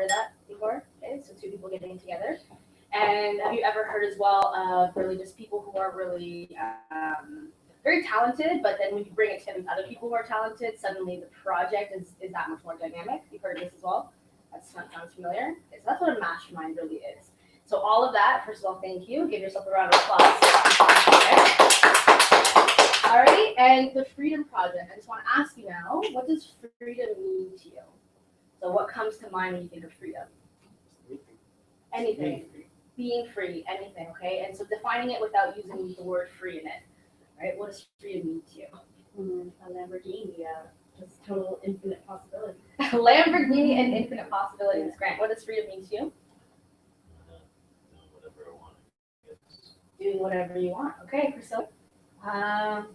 heard that before? Okay, so two people getting together. And have you ever heard as well of really just people who are really very talented, but then when you bring it together with other people who are talented, suddenly the project is that much more dynamic? You've heard of this as well? That sounds familiar? Okay, so that's what a mastermind really is. So all of that, first of all, thank you. Give yourself a round of applause. Okay. All right, and the Freedom Project. I just want to ask you now, what does freedom mean to you? So what comes to mind when you think of freedom? Anything. Being free, anything, okay? And so defining it without using the word free in it, right? What does freedom mean to you? A Lamborghini, just total infinite possibility. Lamborghini and infinite possibilities. Grant, what does freedom mean to you? Whatever I want. Doing whatever you want. Okay, Criscilla?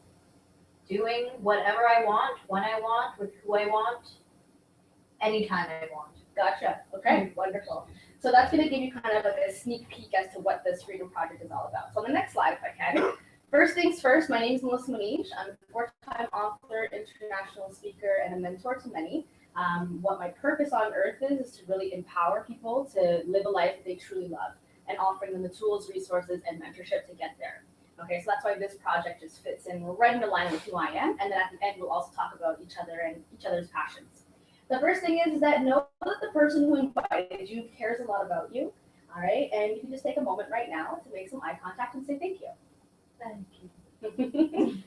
Doing whatever I want, when I want, with who I want, anytime I want. Gotcha. Okay, wonderful. So that's going to give you kind of like a sneak peek as to what this Freedom Project is all about. So on the next slide, if I can. First things first, my name is Melyssa Moniz. I'm a four-time author, international speaker, and a mentor to many. What my purpose on earth is to really empower people to live a life that they truly love and offering them the tools, resources, and mentorship to get there. Okay, so that's why this project just fits in. We're right in line with who I am, and then at the end, we'll also talk about each other and each other's passions. The first thing is that know that the person who invited you cares a lot about you, all right? And you can just take a moment right now to make some eye contact and say thank you. Thank you.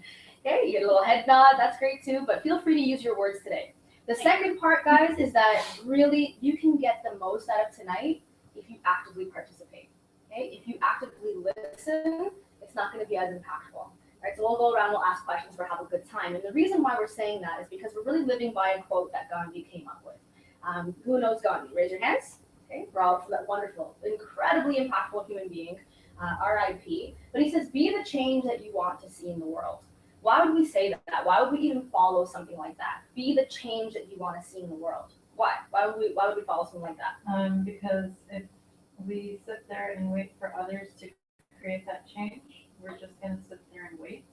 Okay, you get a little head nod, that's great too, but feel free to use your words today. The second part, guys, is that really you can get the most out of tonight if you actively participate, okay? If you actively listen, it's not going to be as impactful. Right, so we'll go around, we'll ask questions, we'll have a good time. And the reason why we're saying that is because we're really living by a quote that Gandhi came up with. Who knows Gandhi? Raise your hands. Okay, we're all for that wonderful, incredibly impactful human being, RIP. But he says, be the change that you want to see in the world. Why would we say that? Why would we even follow something like that? Be the change that you want to see in the world. Why? Why would we follow something like that? Because if we sit there and wait for others to create that change, we're just going to sit there and wait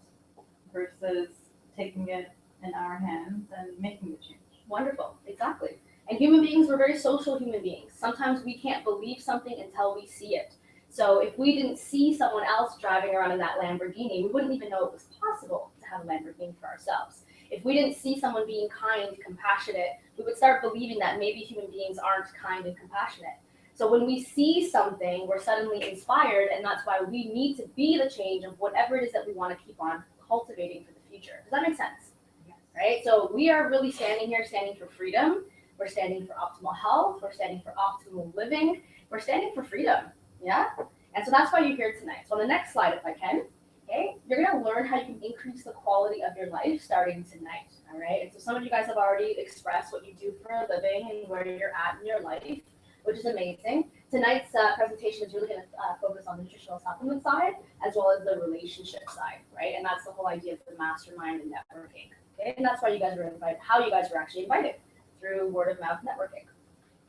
versus taking it in our hands and making the change. Wonderful, exactly. And human beings, we're very social human beings. Sometimes we can't believe something until we see it. So if we didn't see someone else driving around in that Lamborghini, we wouldn't even know it was possible to have a Lamborghini for ourselves. If we didn't see someone being kind, compassionate, we would start believing that maybe human beings aren't kind and compassionate. So when we see something, we're suddenly inspired, and that's why we need to be the change of whatever it is that we want to keep on cultivating for the future. Does that make sense? Yes. Right? So we are really standing for freedom. We're standing for optimal health. We're standing for optimal living. We're standing for freedom. Yeah? And so that's why you're here tonight. So on the next slide, if I can, okay, you're going to learn how you can increase the quality of your life starting tonight. All right? And so some of you guys have already expressed what you do for a living and where you're at in your life, which is amazing. Tonight's presentation is really going to focus on the nutritional supplement side as well as the relationship side, right? And that's the whole idea of the mastermind and networking, okay? And that's why you guys were invited, how you guys were actually invited, through word of mouth networking.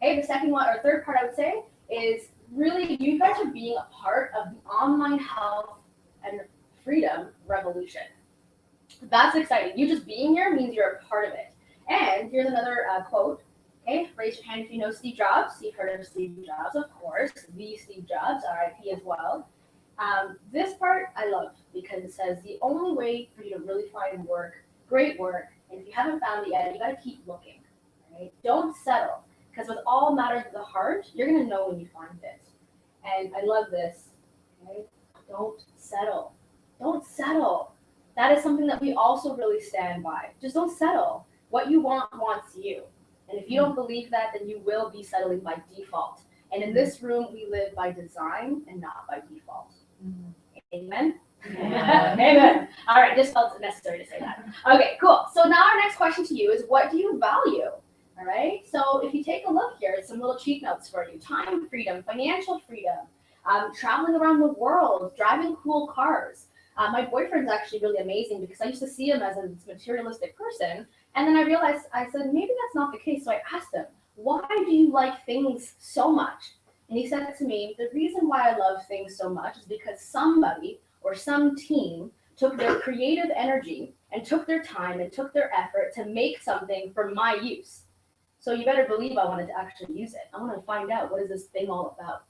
Okay, the second one, or third part I would say, is really you guys are being a part of the online health and freedom revolution. That's exciting. You just being here means you're a part of it. And here's another quote. Okay, raise your hand if you know Steve Jobs. You've heard of Steve Jobs, of course. The Steve Jobs, RIP as well. This part I love because it says the only way for you to really find work, great work, and if you haven't found it yet, you got to keep looking. Right? Don't settle, because with all matters of the heart, you're going to know when you find it. And I love this. Okay? Don't settle. Don't settle. That is something that we also really stand by. Just don't settle. What you want wants you. And if you don't believe that, then you will be settling by default. And in this room, we live by design and not by default. Mm-hmm. Amen? Yeah. Amen. All right, just felt necessary to say that. Okay, cool. So now our next question to you is, what do you value? All right, so if you take a look here, some little cheat notes for you. Time freedom, financial freedom, traveling around the world, driving cool cars. My boyfriend's actually really amazing because I used to see him as a materialistic person. And then I realized, I said, maybe that's not the case. So I asked him, why do you like things so much? And he said to me, the reason why I love things so much is because somebody or some team took their creative energy and took their time and took their effort to make something for my use. So you better believe I wanted to actually use it. I want to find out what is this thing all about.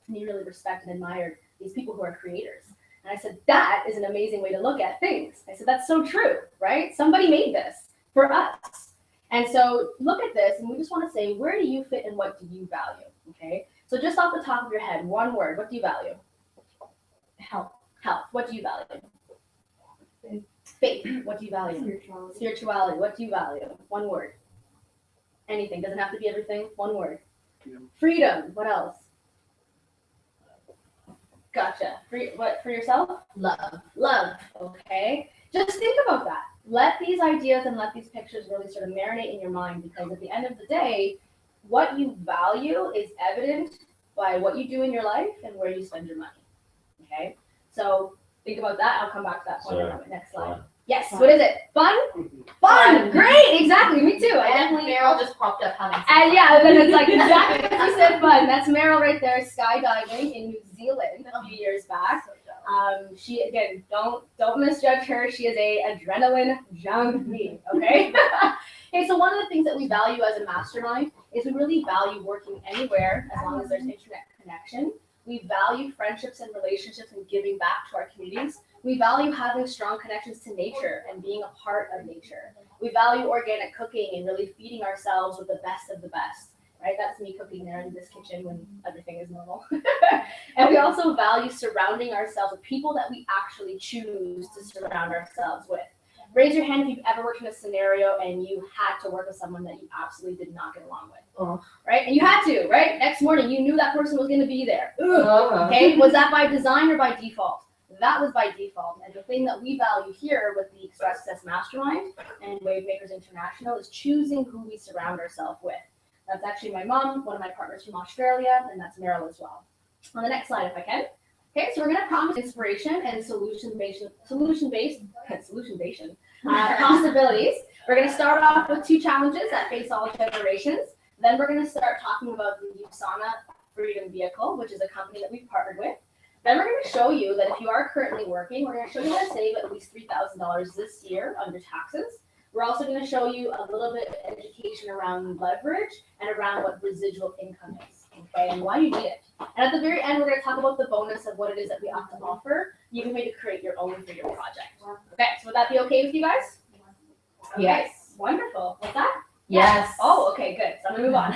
And he really respected and admired these people who are creators. And I said, that is an amazing way to look at things. I said, that's so true, right? Somebody made this for us. And so look at this, and we just want to say, where do you fit and what do you value, okay? So just off the top of your head, one word, what do you value? Health. Health, what do you value? Faith. Faith, what do you value? Spirituality. Spirituality, what do you value? One word. Anything, doesn't have to be everything, one word. Freedom, what else? Gotcha. What for yourself? Love. Love, okay? Just think about that. Let these ideas and let these pictures really sort of marinate in your mind, because at the end of the day, what you value is evident by what you do in your life and where you spend your money, okay? So think about that. I'll come back to that point in a minute. Next slide. Fun. Yes, what is it? Fun? Fun, great, exactly, me too. I And definitely. Meryl just popped up having some And fun. yeah, and then it's like exactly as you said, fun. That's Meryl right there, skydiving in New Zealand a few years back. She again, don't misjudge her. She is a adrenaline junkie. Okay. Okay. So one of the things that we value as a mastermind is we really value working anywhere as long as there's internet connection. We value friendships and relationships and giving back to our communities. We value having strong connections to nature and being a part of nature. We value organic cooking and really feeding ourselves with the best of the best, right? That's me cooking there in this kitchen when everything is normal. And we also value surrounding ourselves with people that we actually choose to surround ourselves with. Raise your hand if you've ever worked in a scenario and you had to work with someone that you absolutely did not get along with, Oh. right? And you had to, right? Next morning, you knew that person was going to be there. Okay, was that by design or by default? That was by default. And the thing that we value here with the Express Success Mastermind and Wavemakers International is choosing who we surround ourselves with. That's actually my mom, one of my partners from Australia, and that's Meryl as well. On the next slide, if I can. Okay, so we're going to promise inspiration and solution-based possibilities. We're going to start off with 2 challenges that face all generations. Then we're going to start talking about the USANA Freedom Vehicle, which is a company that we've partnered with. Then we're going to show you that if you are currently working, we're going to show you how to save at least $3,000 this year under taxes. We're also going to show you a little bit of education around leverage and around what residual income is, okay, and why you need it. And at the very end, we're going to talk about the bonus of what it is that we have to offer. You can maybe create your own for your project. Okay, so would that be okay with you guys? Okay, Yes. wonderful. What's that? Yes. Oh, okay, good. So I'm gonna move on.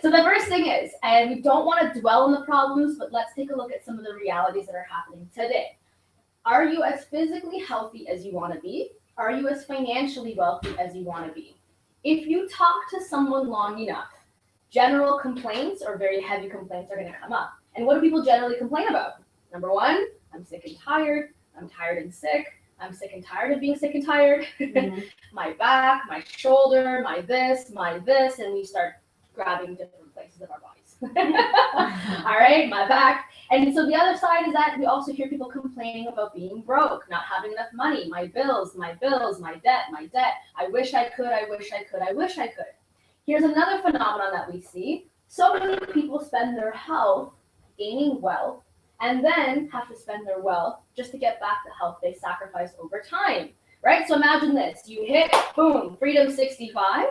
So the first thing is, and we don't want to dwell on the problems, but let's take a look at some of the realities that are happening today. Are you as physically healthy as you want to be? Are you as financially wealthy as you want to be? If you talk to someone long enough, general complaints or very heavy complaints are going to come up. And what do people generally complain about? Number 1, I'm sick and tired. I'm tired and sick. I'm sick and tired of being sick and tired. My back, my shoulder, my this, and we start grabbing different places of our bodies. All right, my back. And so the other side is that we also hear people complaining about being broke, not having enough money, my bills, my debt. I wish I could. Here's another phenomenon that we see. So many people spend their health gaining wealth and then have to spend their wealth just to get back the health they sacrificed over time, right? So imagine this, you hit, boom, freedom 65,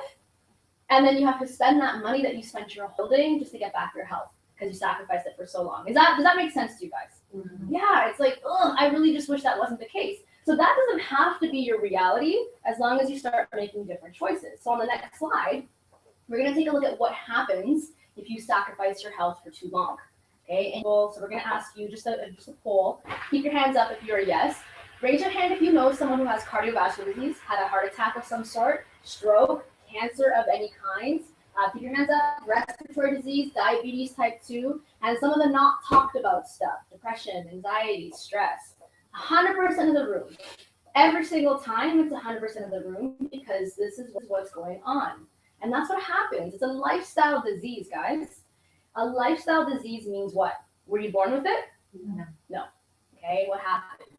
and then you have to spend that money that you spent your holding just to get back your health because you sacrificed it for so long. Does that make sense to you guys? Mm-hmm. Yeah, it's like, I really just wish that wasn't the case. So that doesn't have to be your reality as long as you start making different choices. So on the next slide, we're gonna take a look at what happens if you sacrifice your health for too long. Okay, and so we're going to ask you just a poll. Keep your hands up if you're a yes. Raise your hand if you know someone who has cardiovascular disease, had a heart attack of some sort, stroke, cancer of any kind. Keep your hands up. Respiratory disease, diabetes type 2, and some of the not talked about stuff, depression, anxiety, stress. 100% of the room. Every single time it's 100% of the room because this is what's going on. And that's what happens. It's a lifestyle disease, guys. A lifestyle disease means what? Were you born with it? No. Okay, what happened?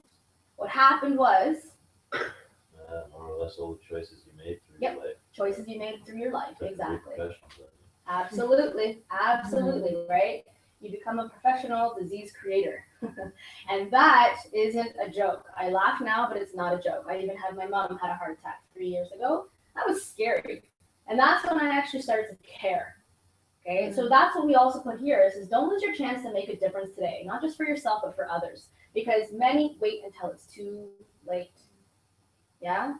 What happened was... more or less all the choices you made through your life. Choices you made through your life, exactly. Absolutely, right? You become a professional disease creator. And that isn't a joke. I laugh now, but it's not a joke. I even had my mom had a heart attack 3 years ago. That was scary. And that's when I actually started to care. Okay, so that's what we also put here is don't lose your chance to make a difference today, not just for yourself, but for others. Because many wait until it's too late. Yeah?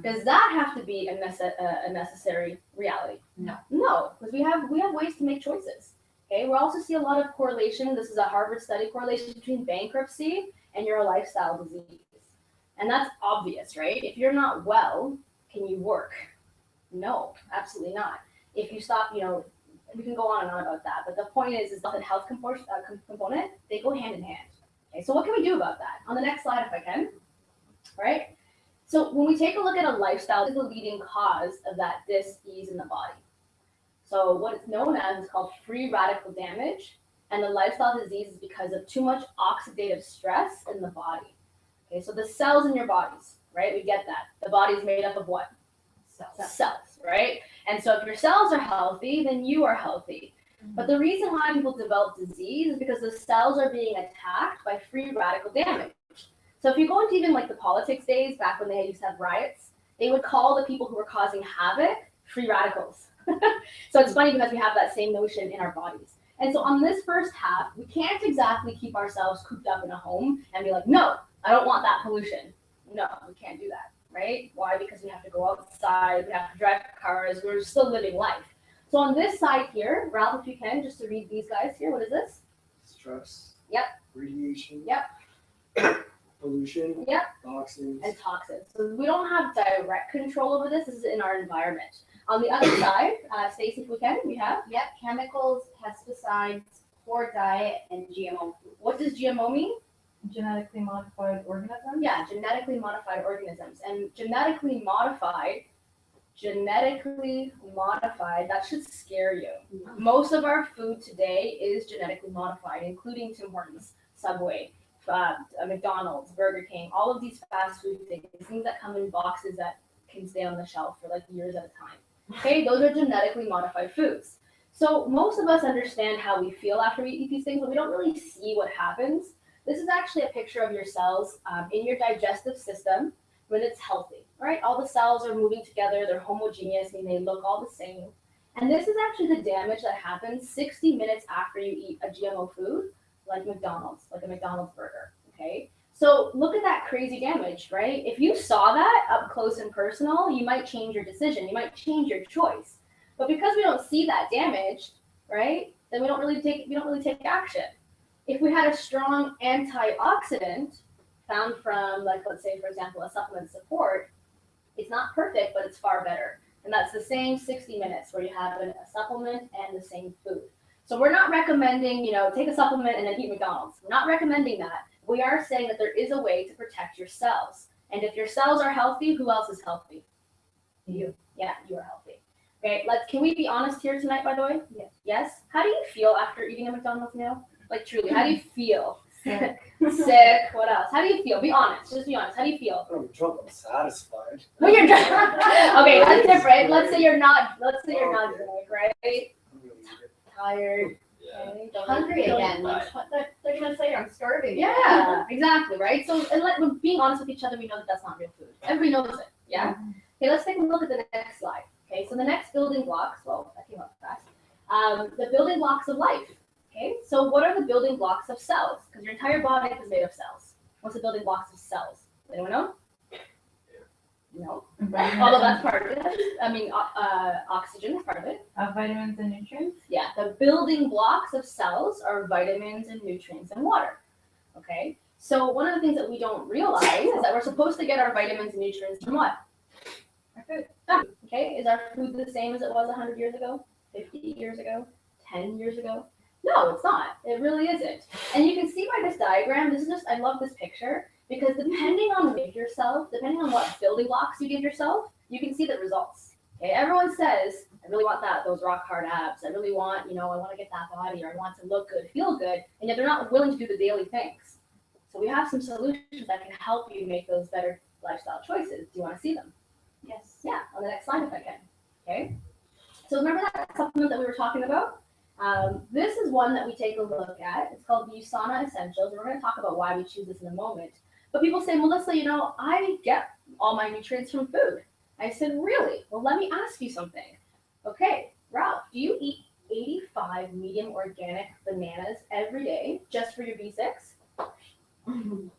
Does that have to be a necessary reality? No. No, because we have ways to make choices. Okay, we also see a lot of correlation. This is a Harvard study correlation between bankruptcy and your lifestyle disease. And that's obvious, right? If you're not well, can you work? No, absolutely not. If you stop, we can go on and on about that. But the point is the health component, they go hand in hand. Okay, so what can we do about that? On the next slide, if I can. All right. So when we take a look at a lifestyle, it's the leading cause of that dis-ease in the body. So what it's known as is called free radical damage, and the lifestyle disease is because of too much oxidative stress in the body. Okay, so the cells in your bodies, right? We get that. The body is made up of what? Cells, right? And so if your cells are healthy, then you are healthy. But the reason why people develop disease is because the cells are being attacked by free radical damage. So if you go into even like the politics days, back when they used to have riots, they would call the people who were causing havoc free radicals. So it's funny because we have that same notion in our bodies. And so on this first half, we can't exactly keep ourselves cooped up in a home and be like, no, I don't want that pollution. No, we can't do that, right? Why? Because we have to go outside, we have to drive cars, we're still living life. So on this side here, Ralph, if you can, just to read these guys here, what is this? Stress. Yep. Radiation. Yep. Pollution. Yep. Toxins. And toxins. So we don't have direct control over this. This is in our environment. On the other side, Stacey, if we can, we have. Yep, chemicals, pesticides, poor diet, and GMO food. What does GMO mean? Genetically modified organisms? Yeah, genetically modified organisms. And genetically modified, that should scare you. Most of our food today is genetically modified, including Tim Hortons, Subway, McDonald's, Burger King, all of these fast food things that come in boxes that can stay on the shelf for like years at a time. Okay, those are genetically modified foods. So most of us understand how we feel after we eat these things, but we don't really see what happens. This is actually a picture of your cells in your digestive system when it's healthy, right? All the cells are moving together, they're homogeneous, and they look all the same. And this is actually the damage that happens 60 minutes after you eat a GMO food, like McDonald's, like a McDonald's burger, okay? So look at that crazy damage, right? If you saw that up close and personal, you might change your decision, you might change your choice. But because we don't see that damage, right, then we don't really take action. If we had a strong antioxidant found from, like, let's say, for example, a supplement support, it's not perfect, but it's far better. And that's the same 60 minutes where you have a supplement and the same food. So we're not recommending, take a supplement and then eat McDonald's. We're not recommending that. We are saying that there is a way to protect your cells. And if your cells are healthy, who else is healthy? You. Yeah, you are healthy. Okay, can we be honest here tonight, by the way? Yes. Yes? How do you feel after eating a McDonald's meal? Like, truly, how do you feel? Sick. Sick. What else? How do you feel? Be honest. Just be honest. How do you feel? I'm drunk. I'm satisfied. When you're drunk. Okay, that's different. Let's say you're not drunk, right? I'm really Tired. Yeah. Okay, don't- Hungry don't- again. Like, what they're gonna say I'm starving. Yeah, exactly, right? So, and when being honest with each other, we know that that's not real food. Everybody knows it, yeah? Okay, let's take a look at the next slide. Okay, so the next building blocks, well, that came up fast. The building blocks of life. Okay, so what are the building blocks of cells? Because your entire body is made of cells. What's the building blocks of cells? Anyone know? No. Although that's part of it. Oxygen is part of it. Vitamins and nutrients? Yeah, the building blocks of cells are vitamins and nutrients and water. Okay, so one of the things that we don't realize is that we're supposed to get our vitamins and nutrients from what? Our food. Okay, is our food the same as it was 100 years ago, 50 years ago, 10 years ago? No, it's not. It really isn't. And you can see by this diagram, I love this picture, because depending on yourself, depending on what building blocks you give yourself, you can see the results. Okay, everyone says, I really want those rock hard abs. I really want, I want to get that body, or I want to look good, feel good, and yet they're not willing to do the daily things. So we have some solutions that can help you make those better lifestyle choices. Do you want to see them? Yes. Yeah, on the next slide if I can. Okay. So remember that supplement that we were talking about? This is one that we take a look at. It's called the USANA Essentials, and we're going to talk about why we choose this in a moment. But people say, Melyssa, I get all my nutrients from food. I said, really? Well, let me ask you something. Okay, Ralph, do you eat 85 medium organic bananas every day just for your B6?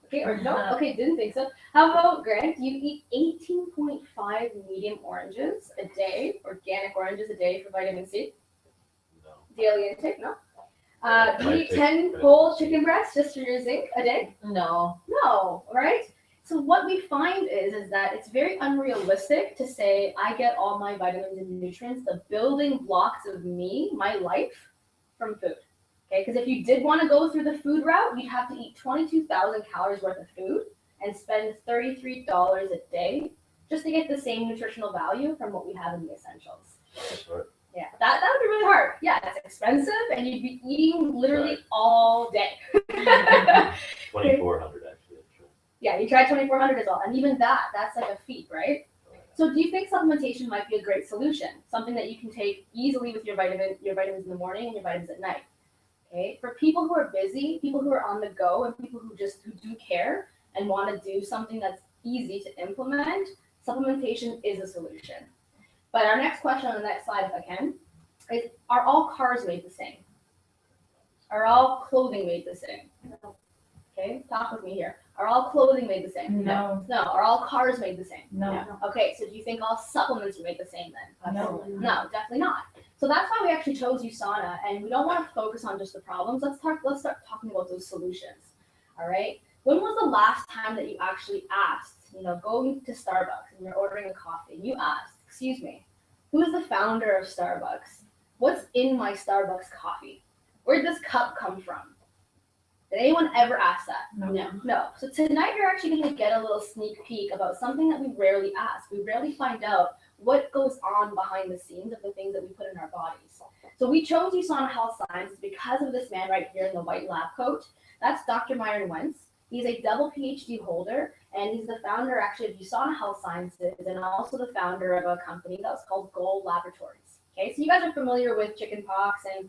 Okay, or no? Okay, didn't think so. How about Grant? Do you eat 18.5 medium oranges a day, organic oranges a day for vitamin C? No. Daily intake, no? Do you I eat take 10 vitamin whole C. chicken breasts just for your zinc a day? No. No, right? So what we find is that it's very unrealistic to say I get all my vitamins and nutrients, the building blocks of me, my life, from food. Okay, because if you did want to go through the food route, you'd have to eat 22,000 calories worth of food and spend $33 a day just to get the same nutritional value from what we have in the essentials. That's right. Yeah, that would be really hard. Yeah, it's expensive, and you'd be eating literally all day. 2,400 actually. Sure. Yeah, you tried 2,400 as well, and even that's like a feat, right? So do you think supplementation might be a great solution? Something that you can take easily with your vitamins in the morning and your vitamins at night. Okay, for people who are busy, people who are on the go, and people who do care and want to do something that's easy to implement, supplementation is a solution. But our next question on the next slide, if I can, is: are all cars made the same? Are all clothing made the same? Okay, talk with me here. Are all clothing made the same? No. No. Are all cars made the same? No. Okay, so do you think all supplements are made the same then? No. No, definitely not. So that's why we actually chose USANA, and we don't want to focus on just the problems. Let's start talking about those solutions. All right. When was the last time that you actually asked, going to Starbucks and you're ordering a coffee, and you asked, excuse me, who is the founder of Starbucks? What's in my Starbucks coffee? Where did this cup come from? Did anyone ever ask that? No. No. So tonight you're actually going to get a little sneak peek about something that we rarely ask. We rarely find out what goes on behind the scenes of the things that we put in our bodies. So we chose USANA Health Sciences because of this man right here in the white lab coat. That's Dr. Myron Wentz. He's a double PhD holder, and he's the founder actually of USANA Health Sciences, and also the founder of a company that was called Gold Laboratories. Okay, so you guys are familiar with chickenpox and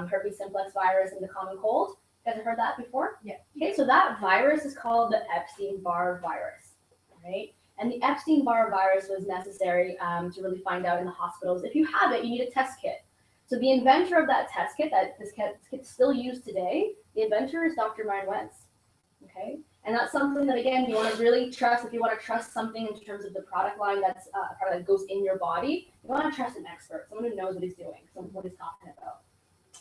herpes simplex virus and the common cold. You guys have heard that before? Yeah. Okay, so that virus is called the Epstein-Barr virus, right? And the Epstein-Barr virus was necessary to really find out in the hospitals. If you have it, you need a test kit. So the inventor of that test kit, this kit's still used today, the inventor is Dr. Myron Wentz. Okay, and that's something that, again, you want to really trust. If you want to trust something in terms of the product line that's a product that goes in your body, you want to trust an expert, someone who knows what he's doing, someone what he's talking about.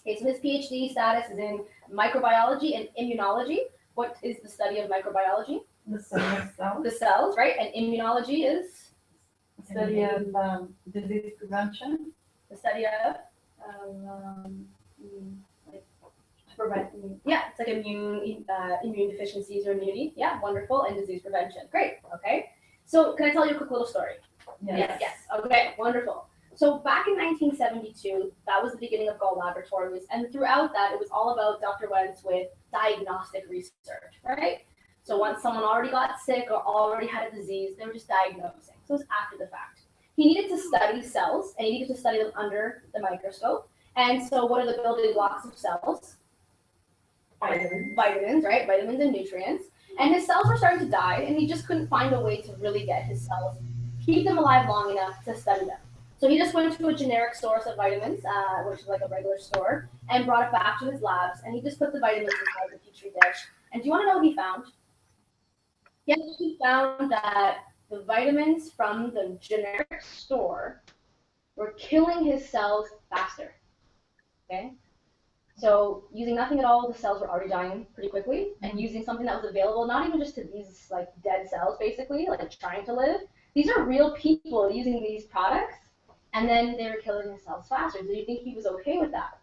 Okay, so his PhD status is in microbiology and immunology. What is the study of microbiology? The study of cells. The cells, right? And immunology is The study of disease prevention. the study of yeah, it's like immune deficiencies or immunity. Yeah, wonderful, and disease prevention. Great. Okay. So can I tell you a quick little story? Yes. Okay, wonderful. So back in 1972, that was the beginning of Gold Laboratories, and throughout that, it was all about Dr. Wentz with diagnostic research, right? So once someone already got sick or already had a disease, they were just diagnosing. So it was after the fact. He needed to study cells, and he needed to study them under the microscope. And so what are the building blocks of cells? Vitamins, right? Vitamins and nutrients. And his cells were starting to die, and he just couldn't find a way to really get his cells, keep them alive long enough to study them. So he just went to a generic source of vitamins, which is like a regular store, and brought it back to his labs, and he just put the vitamins inside the petri dish. And do you want to know what he found? Yes, he found that the vitamins from the generic store were killing his cells faster. Okay? So using nothing at all, the cells were already dying pretty quickly, and using something that was available, not even just to these like dead cells, basically, like trying to live. These are real people using these products, and then they were killing the cells faster. Do you think he was okay with that?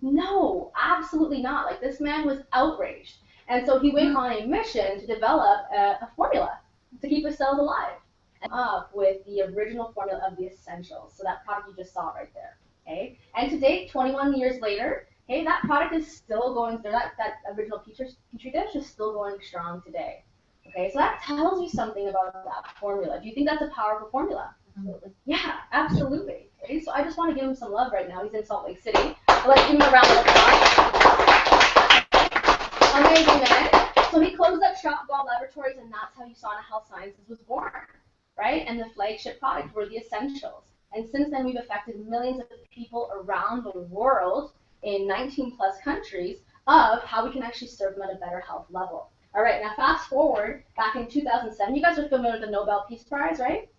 No, absolutely not. Like, this man was outraged. And so he went on a mission to develop a formula to keep his cells alive, and up with the original formula of the essentials. So that product you just saw right there. Okay, and to date, 21 years later, okay, that product is still going through, that original petri dish is still going strong today. Okay, so that tells you something about that formula. Do you think that's a powerful formula? Absolutely. Yeah, absolutely. Okay, so I just want to give him some love right now. He's in Salt Lake City. Let's give him a round of applause. Amazing, man. So he closed up shop, Gold Laboratories, and that's how USANA Health Sciences was born, right? And the flagship product were the essentials. And since then, we've affected millions of people around the world in 19 plus countries of how we can actually serve them at a better health level. All right, now fast forward back in 2007, you guys are familiar with the Nobel Peace Prize, right?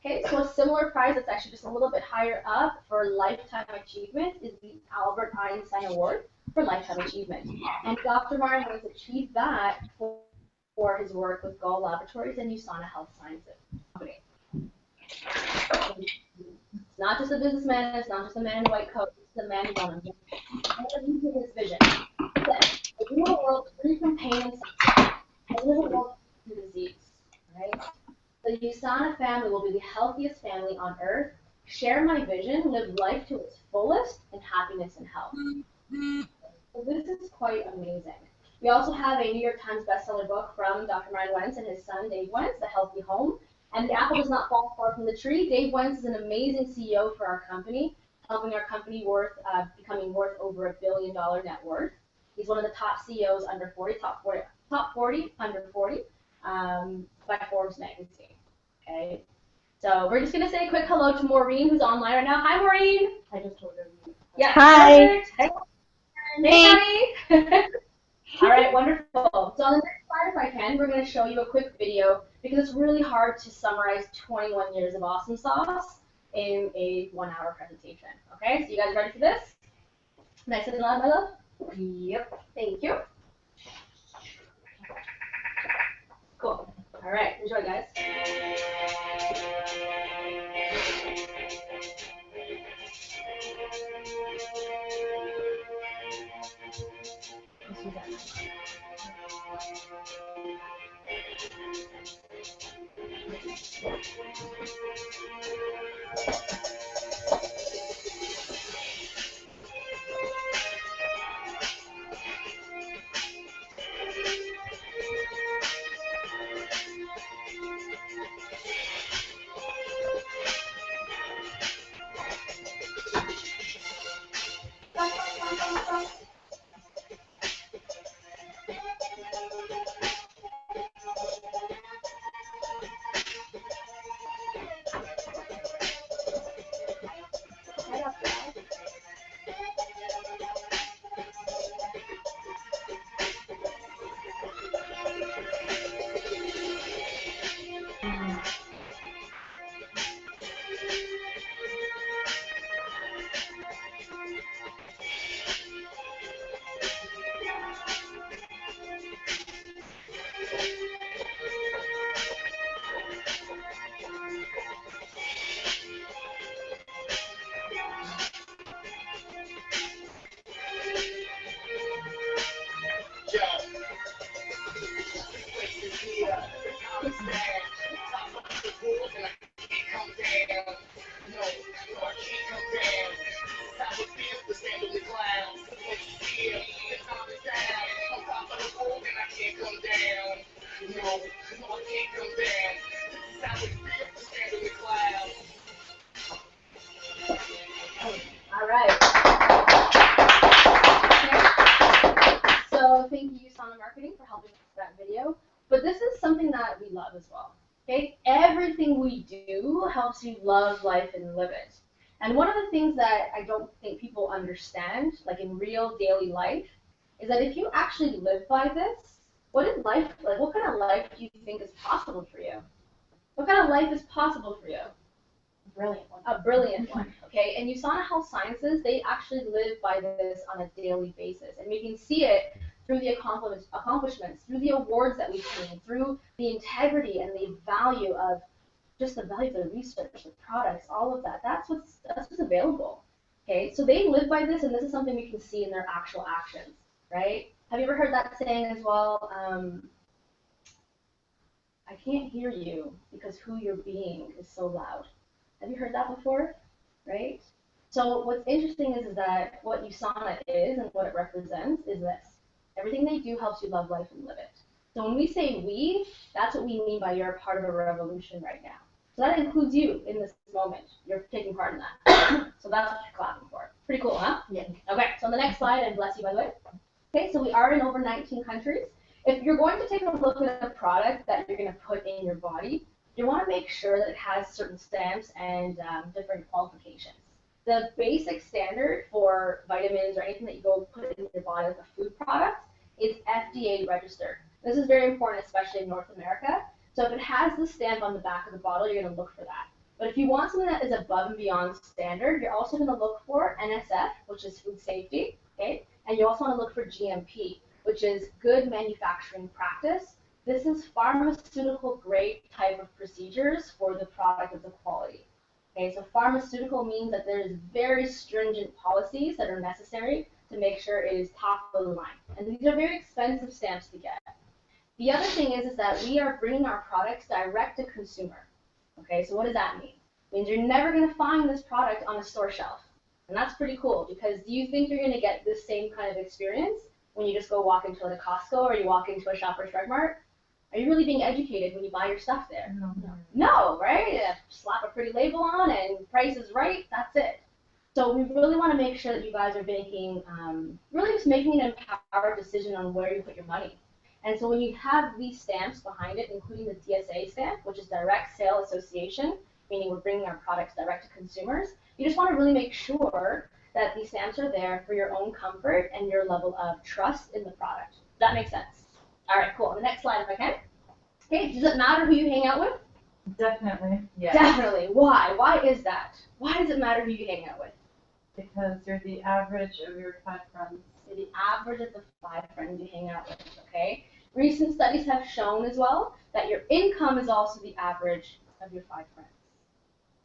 Okay, so a similar prize that's actually just a little bit higher up for lifetime achievement is the Albert Einstein Award for lifetime achievement. And Dr. Martin has achieved that for his work with Gall Laboratories and USANA Health Sciences Company. It's not just a businessman, it's not just a man in a white coat, it's a man who's on his vision. He said, "We live in a world free from pain and suffering. We live in a world free from disease." Right? The USANA family will be the healthiest family on earth. Share my vision, live life to its fullest in happiness and health. So this is quite amazing. We also have a New York Times bestseller book from Dr. Martin Wentz and his son Dave Wentz, The Healthy Home. And the apple does not fall far from the tree. Dave Wentz is an amazing CEO for our company, helping our company becoming worth over $1 billion net worth. He's one of the top CEOs under 40, top 40 under 40 by Forbes magazine. Okay, so we're just gonna say a quick hello to Maureen, who's online right now. Hi, Maureen. I just told her. Yeah. Hi. Perfect. Hey, honey. All right, wonderful. So on the next slide, if I can, we're going to show you a quick video because it's really hard to summarize 21 years of awesome sauce in a 1-hour presentation. Okay, so you guys ready for this? Nice and loud, my love? Yep. Thank you. Cool. All right, enjoy, guys. All right. Okay. So thank you, USANA Marketing, for helping with that video. But this is something that we love as well. Okay, everything we do helps you love life and live it. And one of the things that I don't think people understand, like in real daily life, is that if you actually live by this, what is life like? What kind of life do you think is possible for you? What kind of life is possible for you? Brilliant one. A brilliant one, okay? And USANA Health Sciences, they actually live by this on a daily basis. And we can see it through the accomplishments, through the awards that we've seen, through the integrity and the value of just the value of the research, the products, all of that. That's what's available, okay? So they live by this, and this is something we can see in their actual actions, right? Have you ever heard that saying as well? I can't hear you because who you're being is so loud. Have you heard that before? Right? So what's interesting is that what USANA is and what it represents is this. Everything they do helps you love life and live it. So when we say we, that's what we mean by you're a part of a revolution right now. So that includes you in this moment. You're taking part in that. So that's what you're clapping for. Pretty cool, huh? Yeah. Okay, so on the next slide, and bless you by the way. Okay, so we are in over 19 countries. If you're going to take a look at a product that you're going to put in your body, you want to make sure that it has certain stamps and different qualifications. The basic standard for vitamins or anything that you go put in your body like a food product is FDA registered. This is very important, especially in North America. So if it has the stamp on the back of the bottle, you're going to look for that. But if you want something that is above and beyond standard, you're also going to look for NSF, which is food safety, okay? And you also want to look for GMP, which is good manufacturing practice. This is pharmaceutical grade type of procedures for the product of the quality. Okay, so pharmaceutical means that there is very stringent policies that are necessary to make sure it is top of the line. And these are very expensive stamps to get. The other thing is that we are bringing our products direct to consumer. Okay, so what does that mean? It means you're never going to find this product on a store shelf. And that's pretty cool, because do you think you're going to get this same kind of experience when you just go walk into a Costco or you walk into a Shoppers Drug Mart? Are you really being educated when you buy your stuff there? No, right? You slap a pretty label on and price is right, that's it. So we really want to make sure that you guys are making, really just making an empowered decision on where you put your money. And so when you have these stamps behind it, including the DSA stamp, which is Direct Sale Association, meaning we're bringing our products direct to consumers, you just want to really make sure that these stamps are there for your own comfort and your level of trust in the product. Does that make sense? All right, cool. The next slide, if I can. Okay, does it matter who you hang out with? Definitely. Yeah. Definitely. Why? Why is that? Why does it matter who you hang out with? Because you're the average of your 5 friends. So the average of the 5 friends you hang out with, okay? Recent studies have shown as well that your income is also the average of your 5 friends.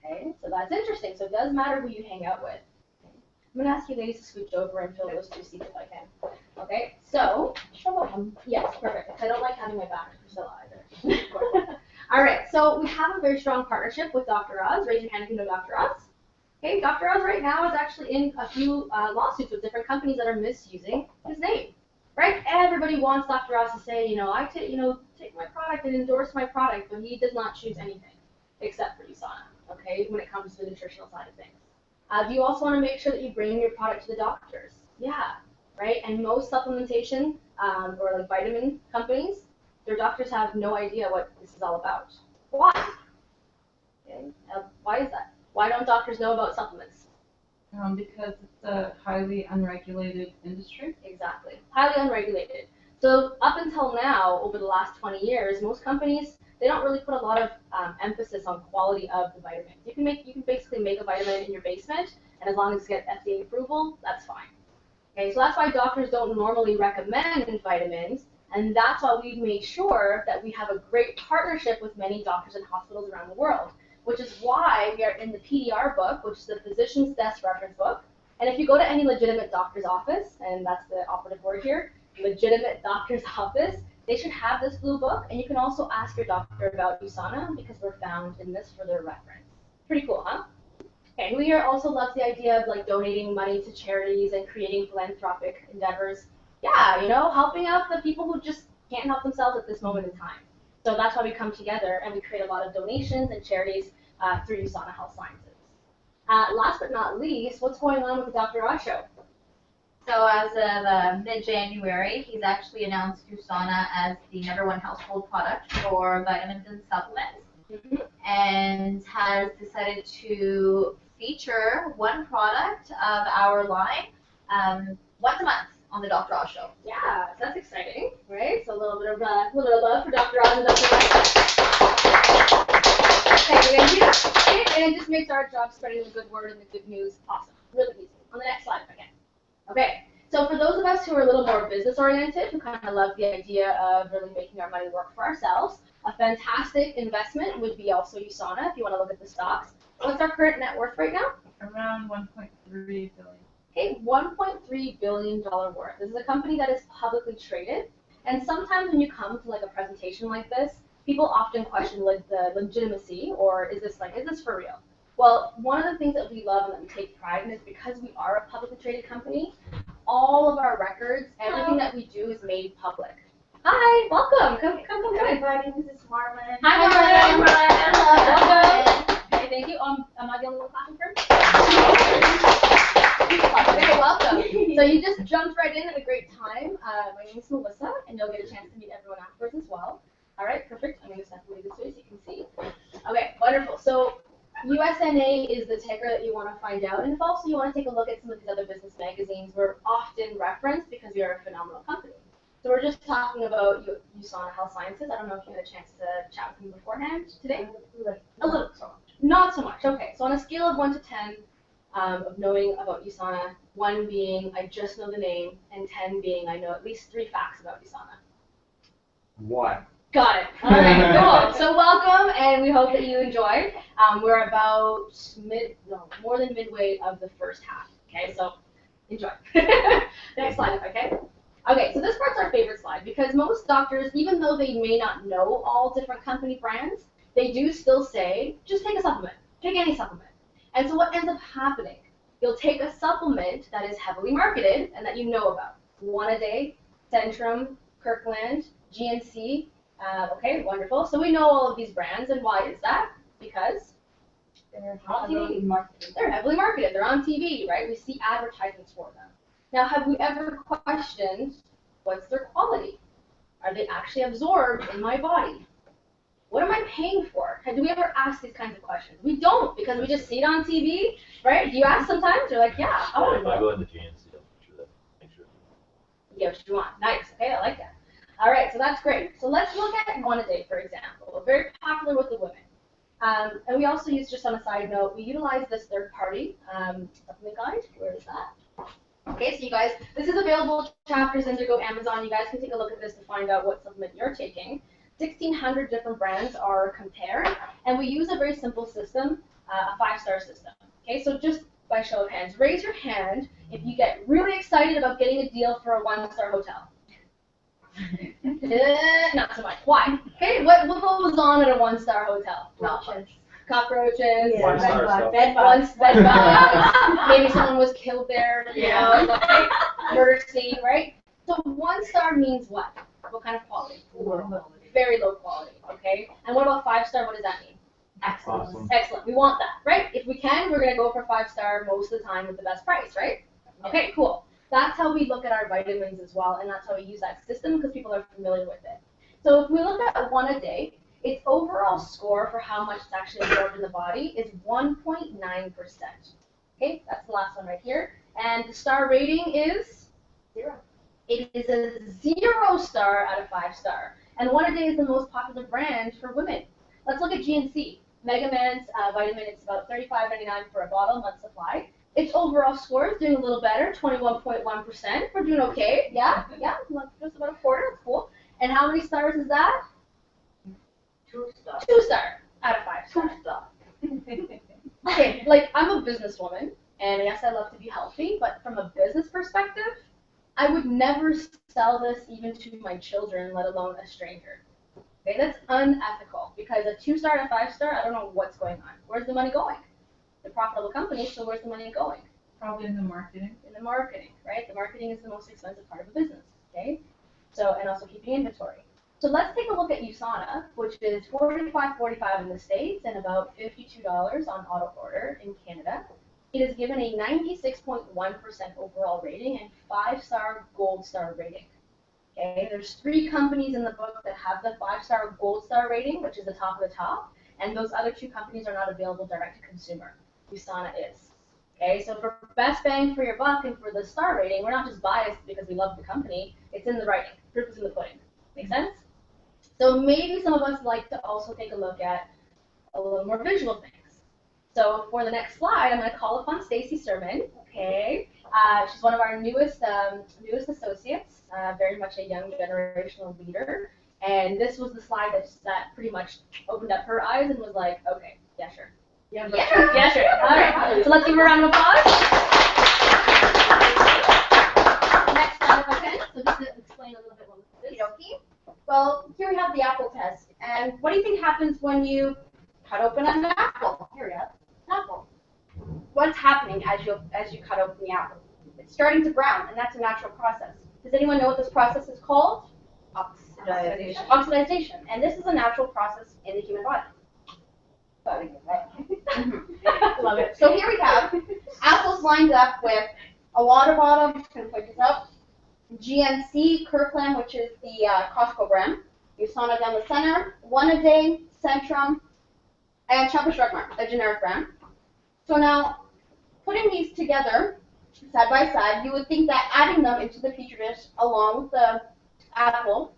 Okay, so that's interesting. So it does matter who you hang out with. I'm going to ask you ladies to scooch over and fill those 2 seats if I can. Okay, so, yes, perfect. I don't like having my back to Criscilla either. All right, so we have a very strong partnership with Dr. Oz. Raise your hand if you know Dr. Oz. Okay, Dr. Oz right now is actually in a few lawsuits with different companies that are misusing his name. Right? Everybody wants Dr. Oz to say, I take my product and endorse my product, but he does not choose anything except for USANA. Okay, when it comes to the nutritional side of things. Do you also want to make sure that you bring your product to the doctors? Yeah, right? And most supplementation or like vitamin companies, their doctors have no idea what this is all about. Why? Okay. Why is that? Why don't doctors know about supplements? Because it's a highly unregulated industry. Exactly. Highly unregulated. So up until now, over the last 20 years, most companies, they don't really put a lot of emphasis on quality of the vitamins. You can basically make a vitamin in your basement, and as long as it's got FDA approval, that's fine. Okay, so that's why doctors don't normally recommend vitamins, and that's why we've made sure that we have a great partnership with many doctors and hospitals around the world, which is why we are in the PDR book, which is the Physician's Desk Reference Book. And if you go to any legitimate doctor's office, and that's the operative word here, legitimate doctor's office, they should have this blue book, and you can also ask your doctor about USANA because we're found in this for their reference. Pretty cool, huh? Okay, who here also loves the idea of like donating money to charities and creating philanthropic endeavors? Yeah, helping out the people who just can't help themselves at this moment in time. So that's why we come together and we create a lot of donations and charities through USANA Health Sciences. Last but not least, what's going on with the Dr. Oz Show? So as of mid-January, he's actually announced USANA as the #1 household product for vitamins and supplements, and has decided to feature one product of our line once a month on the Dr. Oz Show. Yeah, so that's exciting, right? So a little bit of love for Dr. Oz and Dr. Oz. Okay, and it just makes our job spreading the good word and the good news awesome. Really easy. On the next slide, if I can. Okay, so for those of us who are a little more business-oriented, who kind of love the idea of really making our money work for ourselves, a fantastic investment would be also USANA, if you want to look at the stocks. What's our current net worth right now? Around 1.3 billion. Okay, $1.3 billion worth. This is a company that is publicly traded, and sometimes when you come to like a presentation like this, people often question like the legitimacy, or is this for real? Well, one of the things that we love and that we take pride in is because we are a publicly traded company, all of our records, everything that we do is made public. Hi, welcome. Come. Everybody, this is Marlon. Hi, Marlon. Hi. Welcome. Okay, thank you. Am I the only one clapping for? Okay, welcome. So you just jumped right in at a great time. My name is Melyssa, and you'll get a chance to meet everyone afterwards as well. All right, perfect. I'm going to step away this way so you can see. Wonderful. So USNA is the ticker that you want to find out. And if also you want to take a look at some of these other business magazines, we're often referenced because we are a phenomenal company. So we're just talking about USANA Health Sciences. I don't know if you had a chance to chat with me beforehand today. A little, not so much. Okay, so on a scale of 1 to 10 of knowing about USANA, 1 being I just know the name, and 10 being I know at least 3 facts about USANA. 1. Got it. All right, cool. So welcome, and we hope that you enjoyed. We're about more than midway of the first half. Okay, so enjoy. Next slide, okay? Okay, so this part's our favorite slide because most doctors, even though they may not know all different company brands, they do still say, just take a supplement. Take any supplement. And so what ends up happening? You'll take a supplement that is heavily marketed and that you know about. One a Day, Centrum, Kirkland, GNC. Okay, wonderful. So we know all of these brands, and why is that? Because they're heavily marketed. They're heavily marketed. They're on TV, right? We see advertisements for them. Now, have we ever questioned what's their quality? Are they actually absorbed in my body? What am I paying for? Do we ever ask these kinds of questions? We don't, because we just see it on TV, right? Do you ask sometimes? You're like, yeah, I want to If I know. go into GNC, I'll make sure. You get what you want. Nice. Okay, I like that. All right, so that's great. So let's look at One a Day, for example. Very popular with the women. And we also use, just on a side note, we utilize this third-party supplement guide. Where is that? Okay, so you guys, this is available Chapters, Indigo, Amazon. You guys can take a look at this to find out what supplement you're taking. 1,600 different brands are compared, and we use a very simple system, a 5-star system. Okay, so just by show of hands, raise your hand if you get really excited about getting a deal for a 1-star hotel. Not so much. Why? Okay, what goes on at a 1-star hotel? Cockroaches, bed bugs. Maybe someone was killed there, you know, like, murder scene, right? So 1-star means what? What kind of quality? Very low quality, okay? And what about 5-star? What does that mean? Excellent. Awesome. Excellent. We want that, right? If we can, we're going to go for 5-star most of the time with the best price, right? Okay, cool. That's how we look at our vitamins as well, and that's how we use that system because people are familiar with it. So if we look at One a Day, its overall score for how much it's actually absorbed in the body is 1.9%. Okay, that's the last one right here. And the star rating is 0. It is a 0 star out of 5-star. And One a Day is the most popular brand for women. Let's look at GNC. Mega Man's vitamin, it's about $35.99 for a bottle, month supply. Its overall score is doing a little better, 21.1%. We're doing okay. Yeah, just about a quarter. That's cool. And how many stars is that? 2 star. 2 star out of 5 stars. 2 star. Okay, like I'm a businesswoman, and yes, I love to be healthy, but from a business perspective, I would never sell this even to my children, let alone a stranger. Okay, that's unethical because a 2-star and a 5-star, I don't know what's going on. Where's the money going? The profitable company, so where's the money going? Probably in the marketing. In the marketing, right? The marketing is the most expensive part of a business, okay? So, and also keeping inventory. So let's take a look at USANA, which is $45.45 in the States and about $52 on auto order in Canada. It is given a 96.1% overall rating and 5-star gold star rating. Okay, there's 3 companies in the book that have the 5-star gold star rating, which is the top of the top, and those other 2 companies are not available direct to consumer. USANA is. Okay, so for best bang for your buck and for the star rating, we're not just biased because we love the company, it's in the writing. Proof is in the pudding. Make sense? So maybe some of us like to also take a look at a little more visual things. So for the next slide, I'm going to call upon Stacy Sermon. Okay, she's one of our newest associates, very much a young generational leader. And this was the slide that pretty much opened up her eyes and was like, okay, yeah, sure. Yeah, sure. All right, so let's give her a round of applause. Next slide, if I can. So just to explain a little bit what this is. Well, here we have the apple test. And what do you think happens when you cut open an apple? Here we have an apple. What's happening as you cut open the apple? It's starting to brown, and that's a natural process. Does anyone know what this process is called? Oxidization. And this is a natural process in the human body. Love it. So here we have apples lined up with a water bottle. I'm just going to point this out. GNC, Kirkland, which is the Costco brand. USANA down the center. One a Day, Centrum, and Shoppers Drug Mart, a generic brand. So now, putting these together, side by side, you would think that adding them into the petri dish along with the apple,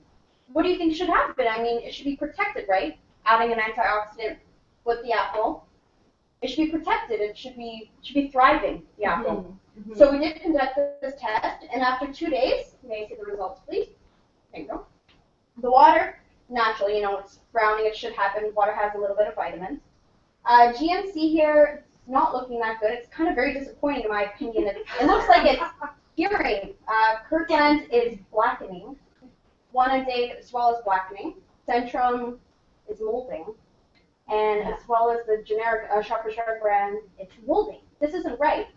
what do you think should happen? I mean, it should be protected, right? Adding an antioxidant with the apple, it should be protected. It should be thriving, the apple. So we did conduct this test, and after 2 days, may I see the results, please? There you go. The water, naturally, it's browning. It should happen. Water has a little bit of vitamins. GMC here, it's not looking that good. It's kind of very disappointing in my opinion. It looks like it's curing. Kirkland is blackening. One a day as well as blackening. Centrum is molding. And as well as the generic Shoppers Drug brand, it's molding. This isn't right.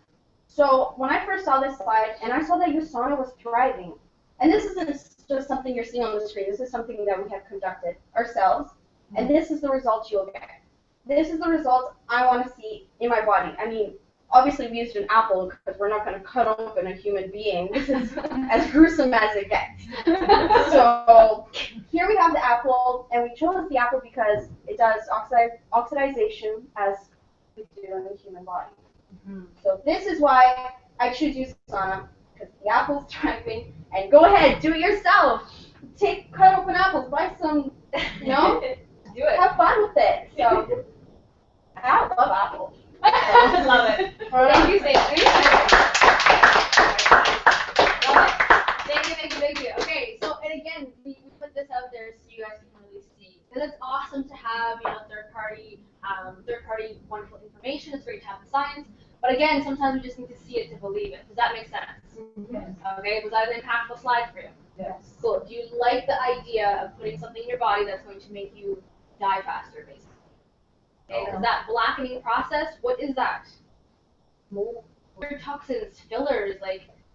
So when I first saw this slide, and I saw that USANA was thriving, and this isn't just something you're seeing on the screen. This is something that we have conducted ourselves, and this is the results you'll get. This is the results I want to see in my body. I mean, obviously we used an apple because we're not going to cut open a human being. This is as gruesome as it gets. So here we have the apple, and we chose the apple because it does oxidization as we do in the human body. So this is why I choose USANA, because the apple's thriving. And go ahead, do it yourself. Cut open apples, buy some, Do it. have fun with it. So I love apples. I love it. Thank you, Stacey. Thank you. Okay, so, and again, we put this out there so you guys can really see. Because it's awesome to have, third-party wonderful information. It's great to have the science. But again, sometimes we just need to see it to believe it. Does that make sense? Yes. Okay, was that an impactful slide for you? Yes. Cool. Do you like the idea of putting something in your body that's going to make you die faster, basically? Okay, because that blackening process, what is that? Mold, toxins, fillers,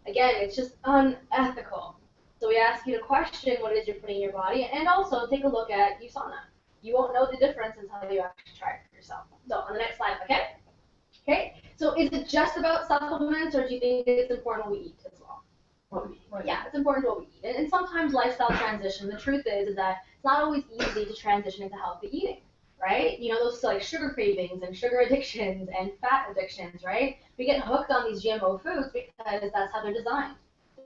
again, it's just unethical. So we ask you to question what it is you're putting in your body, and also take a look at USANA. You won't know the difference until you actually try it for yourself. So on the next slide, okay? Okay, so is it just about supplements, or do you think it's important what we eat as well? Yeah, it's important what we eat. And sometimes lifestyle transition, the truth is that it's not always easy to transition into healthy eating, right? Those sugar cravings and sugar addictions and fat addictions, right? We get hooked on these GMO foods because that's how they're designed.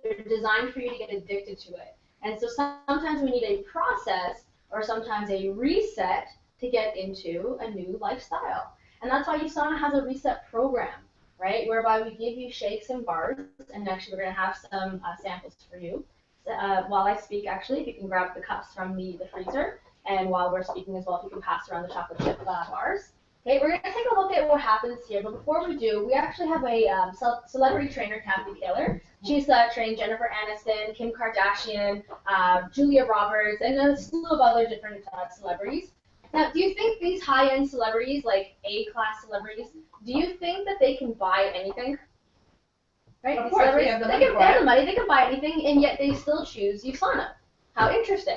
They're designed for you to get addicted to it. And so sometimes we need a process or sometimes a reset to get into a new lifestyle. And that's why USANA has a reset program, right, whereby we give you shakes and bars, and actually we're going to have some samples for you. While I speak, actually, if you can grab the cups from the freezer, and while we're speaking as well, if you can pass around the chocolate chip bars. Okay, we're going to take a look at what happens here, but before we do, we actually have a celebrity trainer, Kathy Taylor. She's trained Jennifer Aniston, Kim Kardashian, Julia Roberts, and a slew of other different celebrities. Now, do you think these high-end celebrities, like A-class celebrities, do you think that they can buy anything? Right? Of course, they have the money for it. They have the money, they can buy anything, and yet they still choose USANA. How interesting.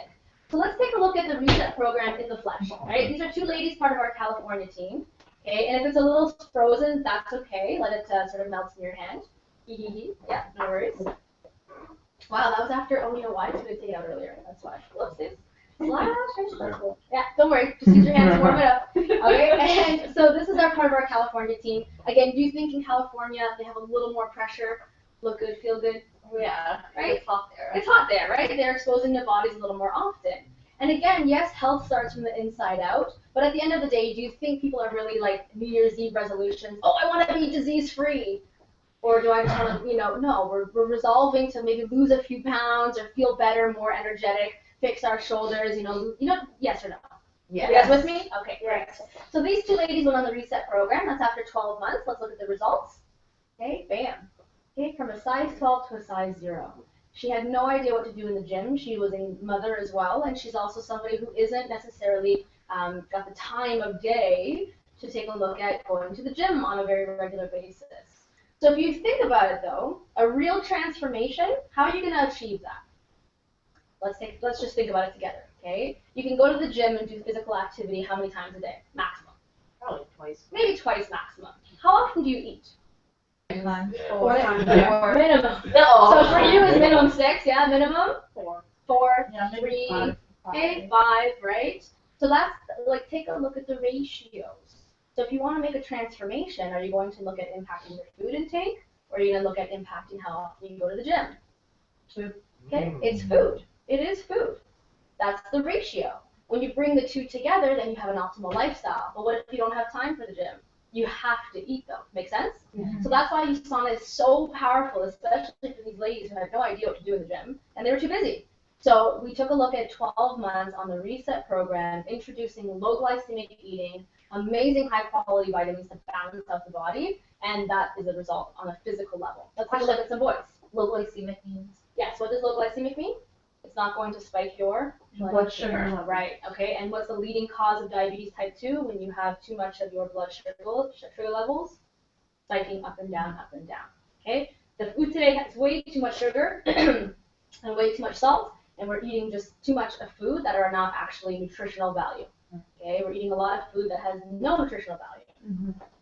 So let's take a look at the reset program in the flesh. Right? These are two ladies, part of our California team. Okay, and if it's a little frozen, that's okay. Let it sort of melt in your hand. Yeah, no worries. Wow, that was after, oh, you know why? I should have taken it out earlier. That's why. Whoopsies. Yeah, don't worry. Just use your hands to warm it up. Okay, and so this is part of our California team. Again, do you think in California they have a little more pressure? Look good, feel good? Yeah. Right? It's hot there. It's hot there, right? They're exposing their bodies a little more often. And again, yes, health starts from the inside out. But at the end of the day, do you think people are really like New Year's Eve resolutions? Oh, I want to be disease-free. Or do I just want to, no, we're resolving to maybe lose a few pounds or feel better, more energetic, fix our shoulders, yes or no? Yes. You guys with me? Okay, great. So these two ladies went on the reset program. That's after 12 months. Let's look at the results. Okay, bam. Okay, from a size 12 to a size 0. She had no idea what to do in the gym. She was a mother as well, and she's also somebody who isn't necessarily got the time of day to take a look at going to the gym on a very regular basis. So if you think about it, though, a real transformation, how are you going to achieve that? Let's just think about it together, okay? You can go to the gym and do physical activity how many times a day? Maximum. Probably twice. Maybe twice maximum. How often do you eat? 4 times. Minimum. So for you is minimum 6, yeah, minimum? 4. 4, Yeah, maybe 3, 5. okay, 5, right? So let's like take a look at the ratios. So if you want to make a transformation, are you going to look at impacting your food intake, or are you going to look at impacting how often you go to the gym? Food. Okay, it's food. It is food. That's the ratio. When you bring the two together, then you have an optimal lifestyle. But what if you don't have time for the gym? You have to eat though. Make sense? So that's why USANA is so powerful, especially for these ladies who had no idea what to do in the gym, and they were too busy. So we took a look at 12 months on the Reset program, introducing low glycemic eating, amazing high quality vitamins to balance out the body, and that is a result on a physical level. Let's take a look at some boys. Low glycemic means Yes, what does low glycemic mean? It's not going to spike your Blood sugar level. Right, okay, and what's the leading cause of diabetes type 2 when you have too much of your blood sugar levels? Spiking up and down, okay? The food today has way too much sugar and way too much salt, and we're eating just too much of food that are not actually nutritional value, okay? We're eating a lot of food that has no nutritional value,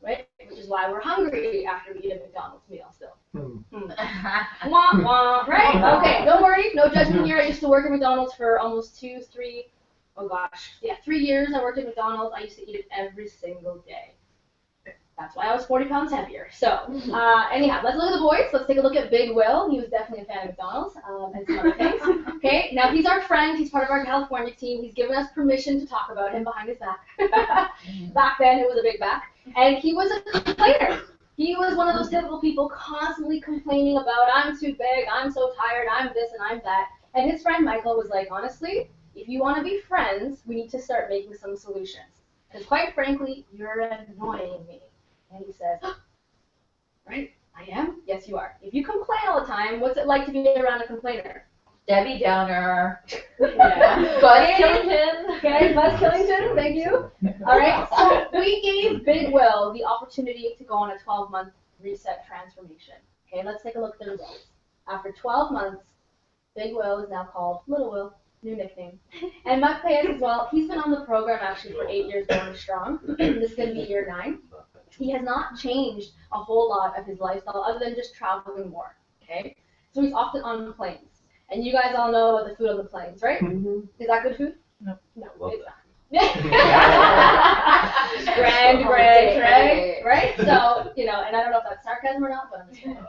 right? Which is why we're hungry after we eat a McDonald's meal still. Wah, wah, right? Okay, don't worry, no judgment here. I used to work at McDonald's for almost 3 years. I worked at McDonald's. I used to eat it every single day. That's why I was 40 pounds heavier. So, anyhow, let's look at the boys. Let's take a look at Big Will. He was definitely a fan of McDonald's and some other things. Okay, now he's our friend. He's part of our California team. He's given us permission to talk about him behind his back. Back then, it was a big back. And he was a complainer. He was one of those typical people constantly complaining about, I'm too big, I'm so tired, I'm this and I'm that. And his friend Michael was like, honestly, if you want to be friends, we need to start making some solutions. Because quite frankly, you're annoying me. And he says, right, I am? Yes, you are. If you complain all the time, what's it like to be around a complainer? Debbie Downer. Yeah. Buzz Killington. Okay, Buzz Killington, thank you. All right, so we gave Big Will the opportunity to go on a 12-month reset transformation. Okay, let's take a look at the results. After 12 months, Big Will is now called Little Will, new nickname. And Mike Payas as well, he's been on the program actually for 8 years going strong. This is going to be year 9. He has not changed a whole lot of his lifestyle other than just traveling more, okay? So he's often on planes. And you guys all know about the food on the planes, right? Is that good food? No, it's not. Grand, right? So, and I don't know if that's sarcasm or not, but I'm just saying.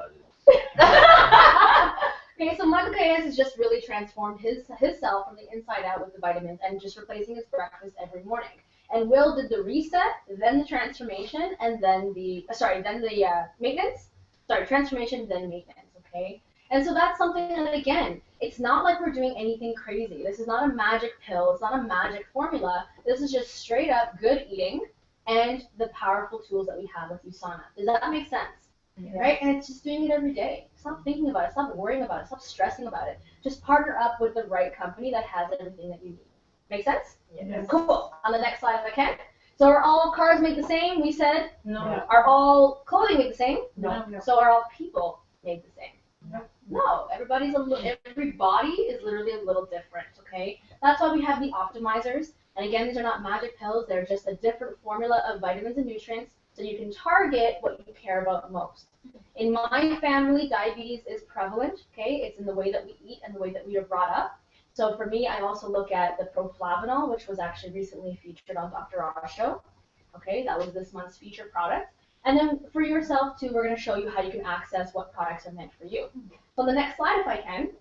Okay, so Michael Payas has just really transformed himself from the inside out with the vitamins and just replacing his breakfast every morning. And Will did the reset, then the transformation, and then the maintenance. Transformation, then maintenance, okay? And so that's something that, again, it's not like we're doing anything crazy. This is not a magic pill. It's not a magic formula. This is just straight up good eating and the powerful tools that we have with USANA. Does that make sense? Yeah. Right? And it's just doing it every day. Stop thinking about it. Stop worrying about it. Stop stressing about it. Just partner up with the right company that has everything that you need. Make sense? Yes. Cool. On the next slide if I can. So are all cars made the same? We said. No. Are all clothing made the same? No. So are all people made the same? No, every body is literally a little different, okay? That's why we have the optimizers. And again, these are not magic pills. They're just a different formula of vitamins and nutrients so you can target what you care about most. In my family, diabetes is prevalent, okay? It's in the way that we eat and the way that we are brought up. So for me, I also look at the proflavanol, which was actually recently featured on Dr. R's show. Okay, that was this month's featured product. And then for yourself, too, we're going to show you how you can access what products are meant for you. So the next slide, if I can.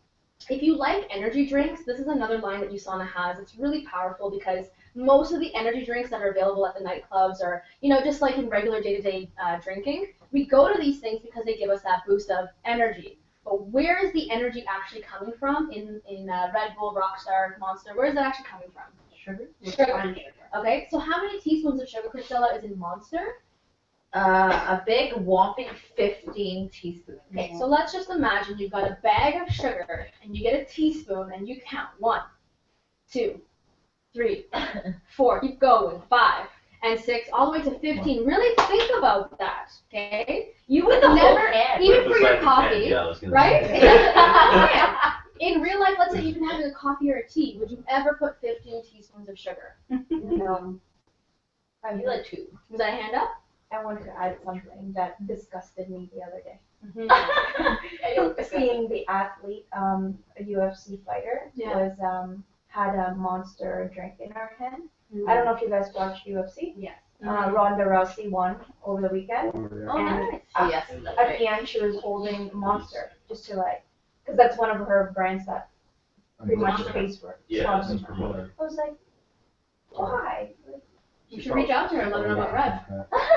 If you like energy drinks, this is another line that USANA has. It's really powerful because most of the energy drinks that are available at the nightclubs or, just like in regular day-to-day drinking, we go to these things because they give us that boost of energy. But where is the energy actually coming from in Red Bull, Rockstar, Monster? Where is that actually coming from? Sugar. Okay, so how many teaspoons of sugar, Criscilla, is in Monster? A big whopping 15 teaspoons. Okay, so let's just imagine you've got a bag of sugar and you get a teaspoon and you count 1, 2, 3, 4, keep going, 5, and 6, all the way to 15. Really think about that, okay? You would never, even for your coffee, right? In real life, let's say you've been having a coffee or a tea, would you ever put 15 teaspoons of sugar? No. I feel like 2. Was that a hand up? I wanted to add something that disgusted me the other day. Mm-hmm. Seeing the athlete, a UFC fighter, had a Monster drink in her hand, I don't know if you guys watched UFC. Yes. Ronda Rousey won over the weekend. Oh, And nice. Oh, yes. That's at right. the end, she was holding Monster just to like, because that's one of her brands that pretty much pays for it. Yeah, So it's a promoter. I was like, why? You should reach out to her and let her know about Red.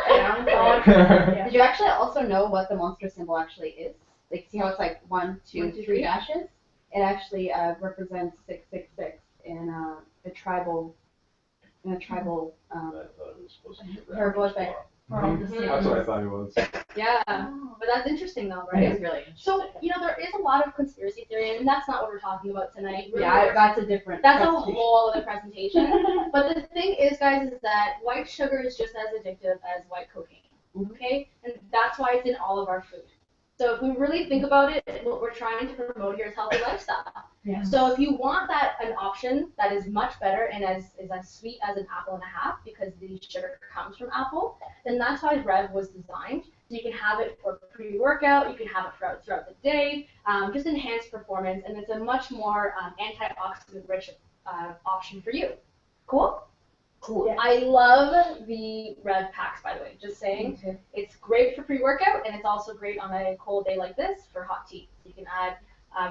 Yeah. Did you actually also know what the monster symbol actually is? Like, see how it's like 1, 2, 3 dashes? It actually represents 666 in a tribal. I thought it was supposed to be. Her voice back. That's what I thought it was. Yeah, but that's interesting though, right? It's really interesting. So, there is a lot of conspiracy theory, and that's not what we're talking about tonight. Really, Yeah, that's a different. that's a presentation. whole other presentation. But the thing is, guys, is that white sugar is just as addictive as white cocaine, okay? And that's why it's in all of our food. So if we really think about it, what we're trying to promote here is healthy lifestyle. Yeah. So if you want an option that is much better and is as sweet as an apple and a half, because the sugar comes from apple, then that's why Rev was designed. So you can have it for pre-workout, you can have it throughout the day, just enhanced performance, and it's a much more antioxidant-rich option for you. Cool? Cool. Yes. I love the Rev packs, by the way, just saying. It's great for pre-workout, and it's also great on a cold day like this for hot tea. So you can add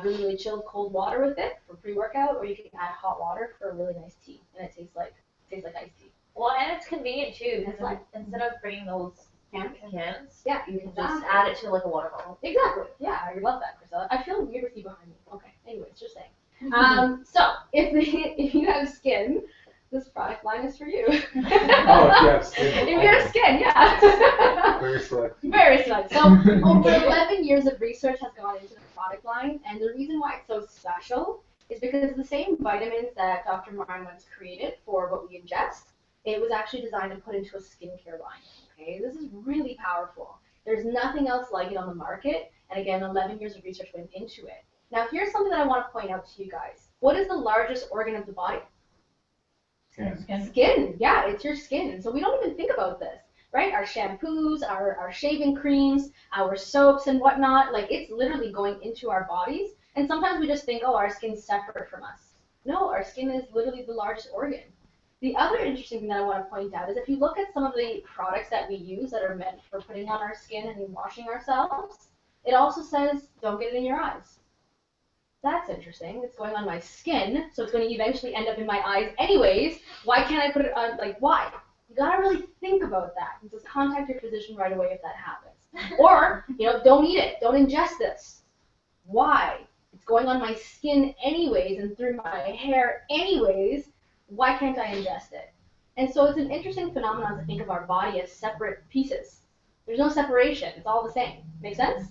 really, really chilled cold water with it for pre-workout, or you can add hot water for a really nice tea, and it tastes like iced tea. Well, and it's convenient too, because like instead of bringing those cans, Yeah, you can just add it to like a water bottle. exactly. Yeah, I love that, Criscilla. I feel weird with you behind me. Okay. Anyways, just saying. So if you have skin, this product line is for you. Oh, yes. If you have skin, yeah. Very select. Very select. So over 11 years of research has gone into the product line, and the reason why it's so special is because the same vitamins that Dr. Melyssa created for what we ingest, it was actually designed and put into a skincare line. Okay, this is really powerful. There's nothing else like it on the market, and again, 11 years of research went into it. Now, here's something that I want to point out to you guys. What is the largest organ of the body? Skin. Yeah, it's your skin. So we don't even think about this, right? Our shampoos, our shaving creams, our soaps and whatnot, like it's literally going into our bodies. And sometimes we just think, oh, our skin's separate from us. No, our skin is literally the largest organ. The other interesting thing that I want to point out is if you look at some of the products that we use that are meant for putting on our skin and washing ourselves, it also says, don't get it in your eyes. That's interesting. It's going on my skin, so it's going to eventually end up in my eyes anyways. Why can't I put it on, like, why? You got to really think about that. And just contact your physician right away if that happens. Or, don't eat it. Don't ingest this. Why? It's going on my skin anyways and through my hair anyways. Why can't I ingest it? And so it's an interesting phenomenon to think of our body as separate pieces. There's no separation. It's all the same. Make sense?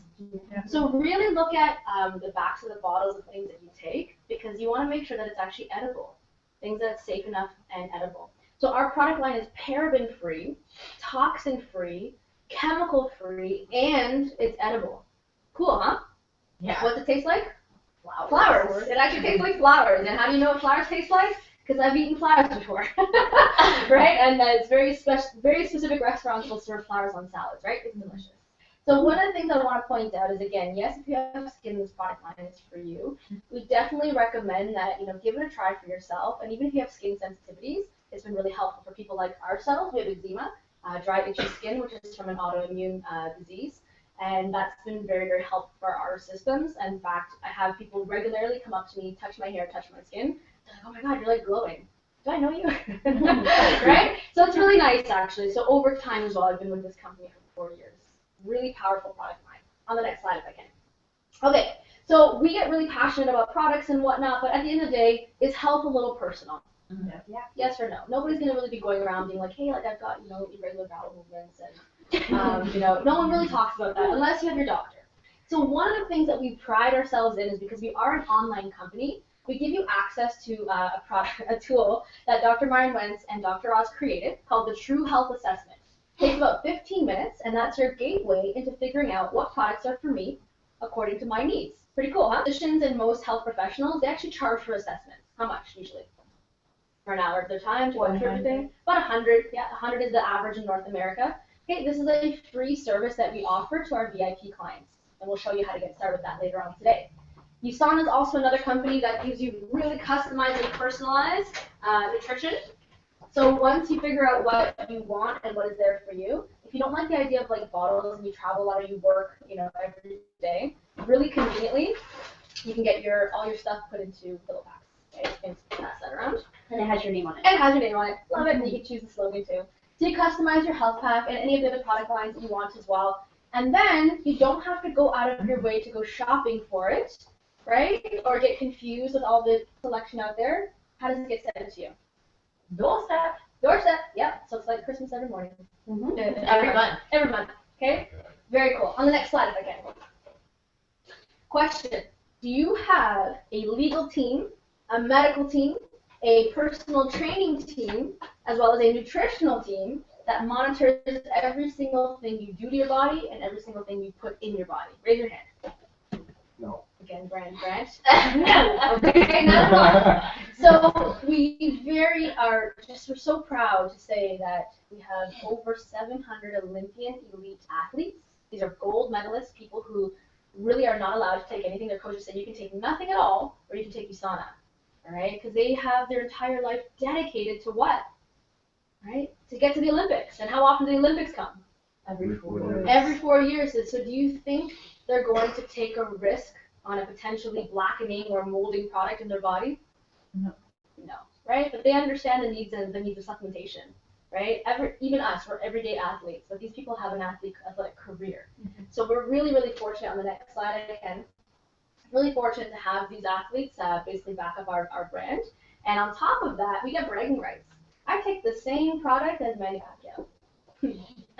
Yeah. So really look at the backs of the bottles of things that you take, because you want to make sure that it's actually edible, things that's safe enough and edible. So our product line is paraben-free, toxin-free, chemical-free, and it's edible. Cool, huh? Yeah. What's it taste like? Flowers. It actually tastes like flowers. And how do you know what flowers taste like? Because I've eaten flowers before, right? And it's very specific restaurants will serve flowers on salads, right? It's delicious. So one of the things I want to point out is, again, yes, if you have skin, this product line is for you. We definitely recommend that, give it a try for yourself. And even if you have skin sensitivities, it's been really helpful for people like ourselves. We have eczema, dry, itchy skin, which is from an autoimmune disease. And that's been very, very helpful for our systems. In fact, I have people regularly come up to me, touch my hair, touch my skin. They're like, oh my God, you're like glowing. Do I know you? Right? So it's really nice, actually. So over time as well, I've been with this company for 4 years. Really powerful product line. On the next slide, if I can. Okay, so we get really passionate about products and whatnot, but at the end of the day, is health a little personal? Yeah. Yes or no? Nobody's going to really be going around being like, hey, like I've got, irregular bowel movements, and, no one really talks about that unless you have your doctor. So one of the things that we pride ourselves in is because we are an online company, we give you access to a tool that Dr. Melyssa and Dr. Oz created called the True Health Assessment. It takes about 15 minutes, and that's your gateway into figuring out what products are for me according to my needs. Pretty cool, huh? Physicians and most health professionals, they actually charge for assessments. How much usually? For an hour of their time to go through everything? About 100. Yeah, 100 is the average in North America. Okay, this is a free service that we offer to our VIP clients, and we'll show you how to get started with that later on today. USANA is also another company that gives you really customized and personalized nutrition. So once you figure out what you want and what is there for you, if you don't like the idea of like bottles and you travel a lot or you work, every day, really conveniently, you can get all your stuff put into little packs. Okay, you can pass that around. And it has your name on it. And it has your name on it. Love it. And you can choose the slogan too. So you customize your health pack and any of the other product lines that you want as well. And then you don't have to go out of your way to go shopping for it, right? Or get confused with all the selection out there. How does it get sent to you? Doorstep. Doorstep. Yep. So it's like Christmas every morning. Every month. Every month. Okay? Very cool. On the next slide, if I can. Question. Do you have a legal team, a medical team, a personal training team, as well as a nutritional team that monitors every single thing you do to your body and every single thing you put in your body? Raise your hand. No. Again, Brand. Okay, not one. So we're so proud to say that we have over 700 Olympian elite athletes. These are gold medalists, people who really are not allowed to take anything. Their coaches say you can take nothing at all, or you can take USANA. All right, because they have their entire life dedicated to what? Right, to get to the Olympics. And how often do the Olympics come? Every 4 years. Every 4 years. So do you think they're going to take a risk on a potentially blackening or molding product in their body? No. No, right? But they understand the needs of supplementation, right? Even us, we're everyday athletes, but these people have an athletic career. So we're really, really fortunate. On the next slide, again, really fortunate to have these athletes basically back up our brand. And on top of that, we get bragging rights. I take the same product as Manny Pacquiao.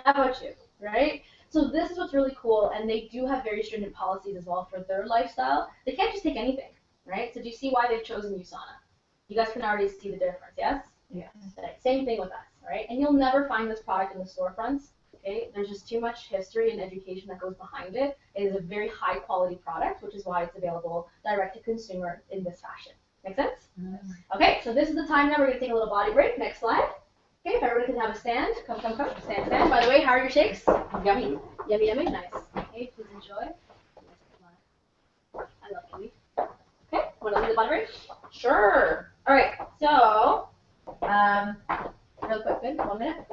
How about you, right? So this is what's really cool, and they do have very stringent policies as well for their lifestyle. They can't just take anything, right? So do you see why they've chosen USANA? You guys can already see the difference, yes? Yes. Okay, same thing with us, right? And you'll never find this product in the storefronts, okay? There's just too much history and education that goes behind it. It is a very high quality product, which is why it's available direct to consumer in this fashion. Make sense? Okay, so this is the time now. We're going to take a little body break. Next slide. Okay, if everybody can have a stand. Come. Stand. By the way, how are your shakes? Yummy. Yummy. Nice. Okay, please enjoy. I love kiwi. Okay, want to lead the body break? Sure. All right. So, Real quick, good. 1 minute.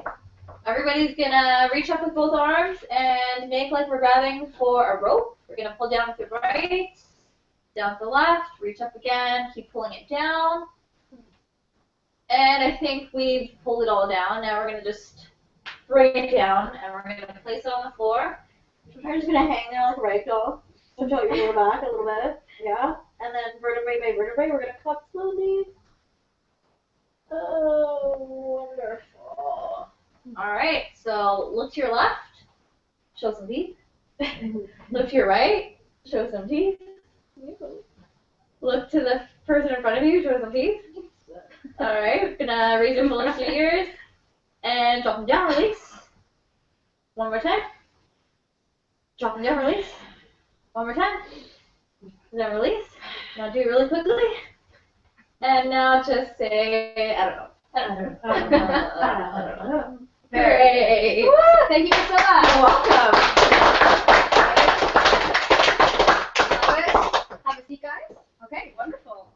everybody's gonna reach up with both arms and make like we're grabbing for a rope. We're gonna pull down with the right, down with the left, reach up again, keep pulling it down. And I think we've pulled it all down. Now we're gonna just bring it down and we're gonna place it on the floor. We're just gonna hang there like a rag doll. So tilt your lower back a little bit. Yeah. And then vertebrae by vertebrae, we're gonna cut slowly. Oh, wonderful. All right, so look to your left, show some teeth. Look to your right, show some teeth. Look to the person in front of you, show some teeth. All right, we're gonna raise your shoulders to your ears and drop them down, release. One more time. Drop them down, release. One more time. Then release. Now do it really quickly. And now just say, I don't know. Great. Woo, thank you, Criscilla. You're welcome. Have a seat, guys. Okay, wonderful.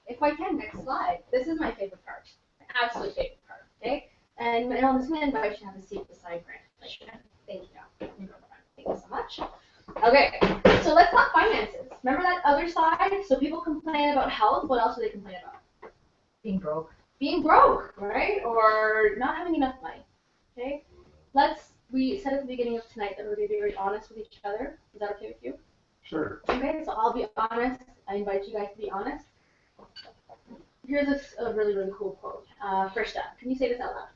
If I can, next slide. This is my favorite part. My absolute favorite part. Okay? And I'm just going to invite you to have a seat beside Grant. Thank you. Thank you so much. Okay, so let's talk finances. Remember that other side? So people complain about health. What else do they complain about? Being broke. Being broke, right? Or not having enough money. Okay? We said at the beginning of tonight that we're going to be very honest with each other. Is that okay with you? Sure. Okay, so I'll be honest. I invite you guys to be honest. Here's a really, really cool quote. First up, can you say this out loud?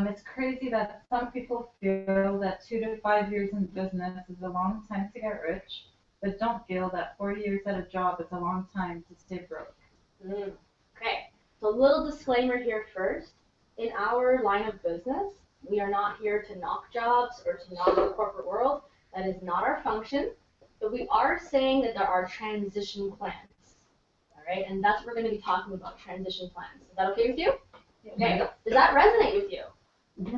It's crazy that some people feel that 2 to 5 years in business is a long time to get rich, but don't feel that 4 years at a job is a long time to stay broke. Okay, so a little disclaimer here first. In our line of business, we are not here to knock jobs or to knock the corporate world. That is not our function. But we are saying that there are transition plans. All right, and that's what we're going to be talking about, transition plans. Is that okay with you? Okay, does that resonate with you?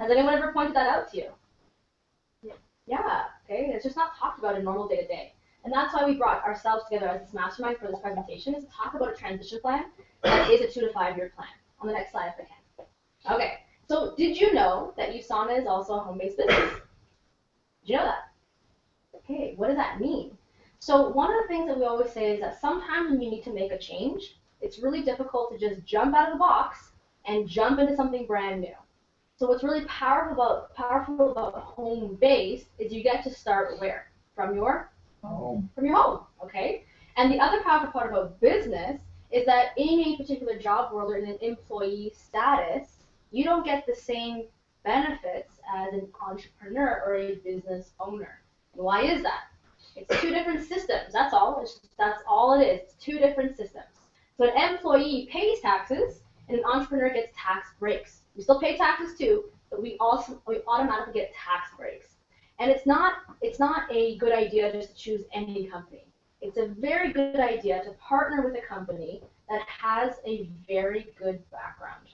Has anyone ever pointed that out to you? Yeah, okay, it's just not talked about in normal day-to-day. And that's why we brought ourselves together as this mastermind for this presentation, is to talk about a transition plan that is a 2 to 5 year plan. On the next slide if I can. Okay, so did you know that USANA is also a home-based business? Did you know that? Okay, what does that mean? So one of the things that we always say is that sometimes when you need to make a change, it's really difficult to just jump out of the box and jump into something brand new. So what's really powerful about home-based is you get to start where? From your home. From your home, okay? And the other powerful part about business is that in a particular job world or in an employee status, you don't get the same benefits as an entrepreneur or a business owner. And why is that? It's two different systems, that's all. That's all it is, it's two different systems. So an employee pays taxes and an entrepreneur gets tax breaks. We still pay taxes too, but we automatically get tax breaks. And it's not a good idea just to choose any company. It's a very good idea to partner with a company that has a very good background.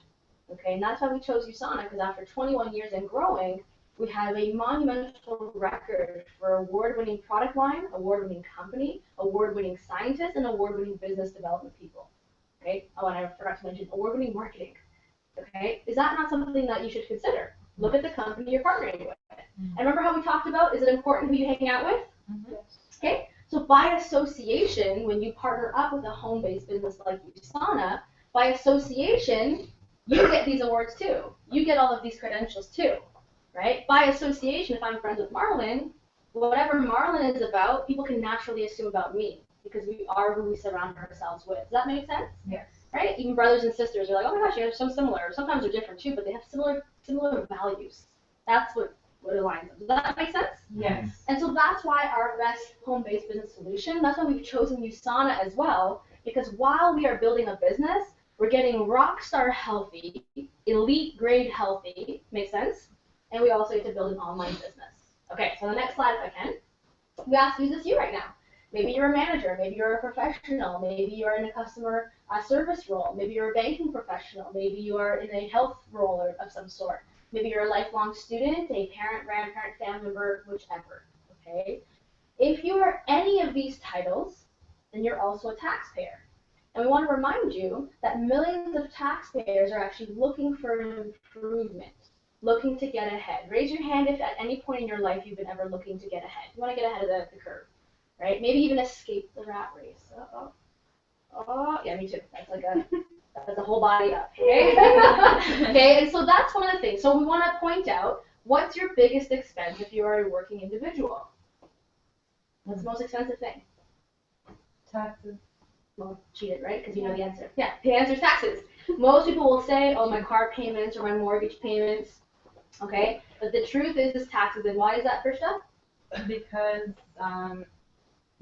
Okay, and that's why we chose USANA, because after 21 years and growing, we have a monumental record for award-winning product line, award-winning company, award-winning scientists, and award-winning business development people. Okay, oh, and I forgot to mention award-winning marketing. Okay, is that not something that you should consider? Look at the company you're partnering with. And remember how we talked about, is it important who you hang out with? Okay, so by association, when you partner up with a home-based business like USANA, by association, you get these awards too. You get all of these credentials too, right? By association, if I'm friends with Marlon, whatever Marlon is about, people can naturally assume about me because we are who we surround ourselves with. Does that make sense? Yes. Right? Even brothers and sisters are like, oh my gosh, you're so similar. Sometimes they're different too, but they have similar values. That's what aligns them. Does that make sense? Yes. And so that's why our best home-based business solution, that's why we've chosen USANA as well, because while we are building a business, we're getting rock star healthy, elite grade healthy, makes sense? And we also get to build an online business. Okay, so the next slide if I can. We ask, who's this you right now? Maybe you're a manager, maybe you're a professional, maybe you're in a customer service role, maybe you're a banking professional, maybe you are in a health role of some sort. Maybe you're a lifelong student, a parent, grandparent, family member, whichever, okay? If you are any of these titles, then you're also a taxpayer. And we want to remind you that millions of taxpayers are actually looking for improvement, looking to get ahead. Raise your hand if at any point in your life you've been ever looking to get ahead. You want to get ahead of the curve, right? Maybe even escape the rat race. Oh, yeah, me too. That's a whole body up, okay? Okay, and so that's one of the things. So we want to point out, what's your biggest expense if you are a working individual? What's the most expensive thing? Taxes. Well, cheated, right? Because you know the answer. Yeah, the answer is taxes. Most people will say, oh, my car payments or my mortgage payments, okay? But the truth is taxes. And why is that, Krista? Because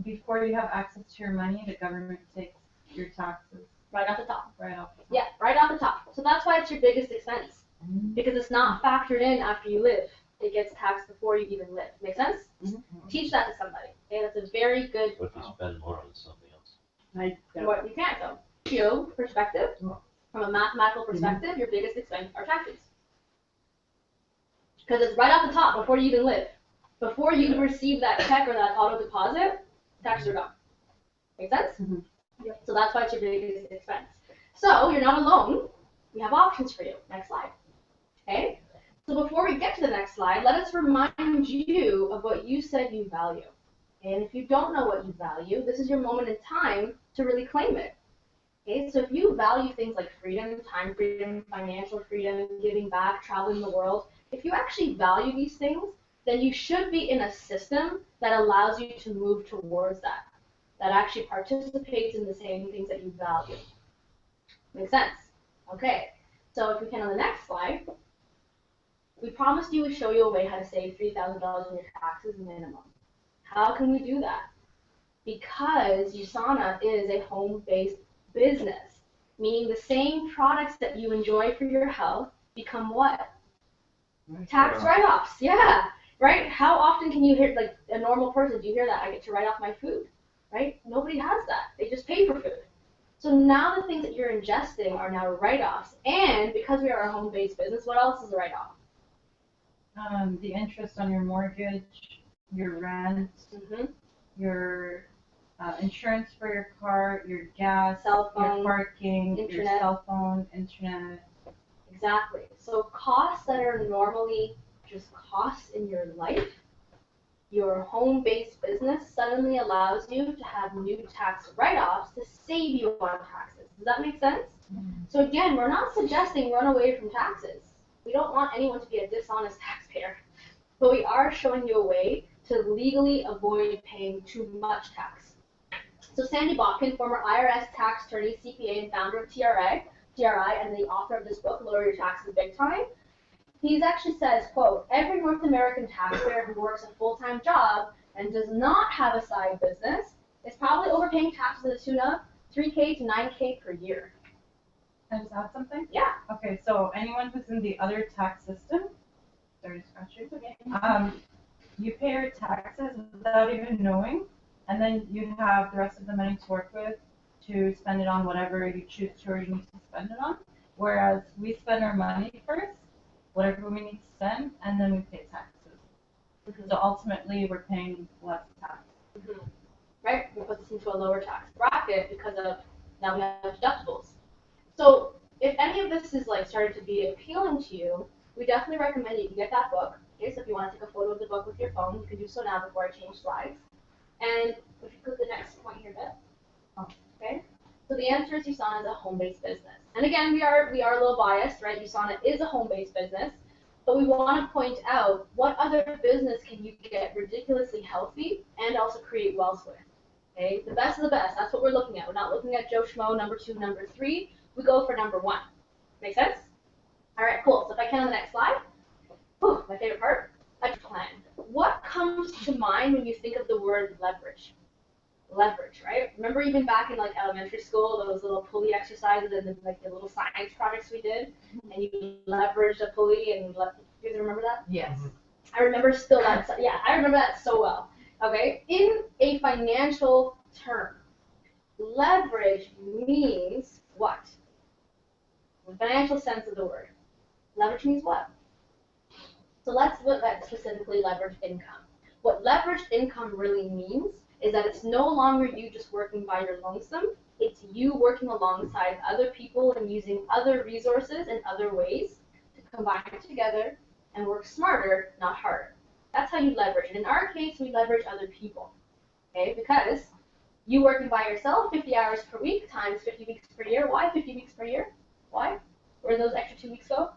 before you have access to your money, the government takes your taxes. Right off the top. Right off the top. Yeah, right off the top. So that's why it's your biggest expense. Because it's not factored in after you live. It gets taxed before you even live. Make sense? Teach that to somebody. Okay, that's a very good. What if you spend more on something else? What you can't though. Geo perspective, from a mathematical perspective, your biggest expense are taxes. Because it's right off the top before you even live. Before you receive that check or that auto deposit, taxes are gone. Make sense? Yep. So that's why it's your biggest expense. So you're not alone. We have options for you. Next slide. Okay? So before we get to the next slide, let us remind you of what you said you value. And if you don't know what you value, this is your moment in time to really claim it. Okay? So if you value things like freedom, time freedom, financial freedom, giving back, traveling the world, if you actually value these things, then you should be in a system that allows you to move towards that actually participates in the same things that you value. Make sense? Okay, so if we can on the next slide, we promised you would show you a way how to save $3,000 in your taxes minimum. How can we do that? Because USANA is a home-based business, meaning the same products that you enjoy for your health become what? Tax write-offs, yeah, right? How often can you hear, like a normal person, do you hear that? I get to write off my food. Right? Nobody has that. They just pay for food. So now the things that you're ingesting are now write-offs. And because we are a home-based business, what else is a write-off? The interest on your mortgage, your rent, your insurance for your car, your gas, Cell your phone, parking, your internet. cell phone, internet. Exactly. So costs that are normally just costs in your life, your home-based business suddenly allows you to have new tax write-offs to save you on taxes. Does that make sense? So again, we're not suggesting run away from taxes. We don't want anyone to be a dishonest taxpayer. But we are showing you a way to legally avoid paying too much tax. So Sandy Botkin, former IRS tax attorney, CPA, and founder of TRI, and the author of this book, Lower Your Taxes Big Time, he actually says, quote, every North American taxpayer who works a full-time job and does not have a side business is probably overpaying taxes to the tune of $3K to $9K per year. Can I just add something? Yeah. Okay, so anyone who's in the other tax system, sorry, scratching. You pay your taxes without even knowing, and then you have the rest of the money to work with to spend it on whatever you choose to originally spend it on. Whereas we spend our money first, whatever we need to spend, and then we pay taxes. So ultimately, we're paying less tax. Right? We put this into a lower tax bracket because of now we have deductibles. So if any of this is like started to be appealing to you, we definitely recommend you get that book. Okay, so if you want to take a photo of the book with your phone, you can do so now before I change slides. And if you click the next point here, Beth. Okay. So the answer is USANA is a home-based business. And again, we are a little biased, right? USANA is a home-based business, but we want to point out what other business can you get ridiculously healthy and also create wealth with. Okay, the best of the best. That's what we're looking at. We're not looking at Joe Schmo, number 2, number 3. We go for number 1. Make sense? All right, cool. So if I can on the next slide. Whew, my favorite part, budget plan. What comes to mind when you think of the word leverage? Leverage, right? Remember even back in like elementary school, those little pulley exercises and the, like the little science projects we did, and you leveraged a pulley and you guys remember that? Yes. I remember still that. Yeah, I remember that so well. Okay, in a financial term, leverage means what? The financial sense of the word. Leverage means what? So let's look at specifically leveraged income. What leveraged income really means is that it's no longer you just working by your lonesome. It's you working alongside other people and using other resources and other ways to combine together and work smarter, not harder. That's how you leverage. And in our case, we leverage other people. Okay, because you working by yourself 50 hours per week times 50 weeks per year. Why 50 weeks per year? Why? Where do those extra 2 weeks go?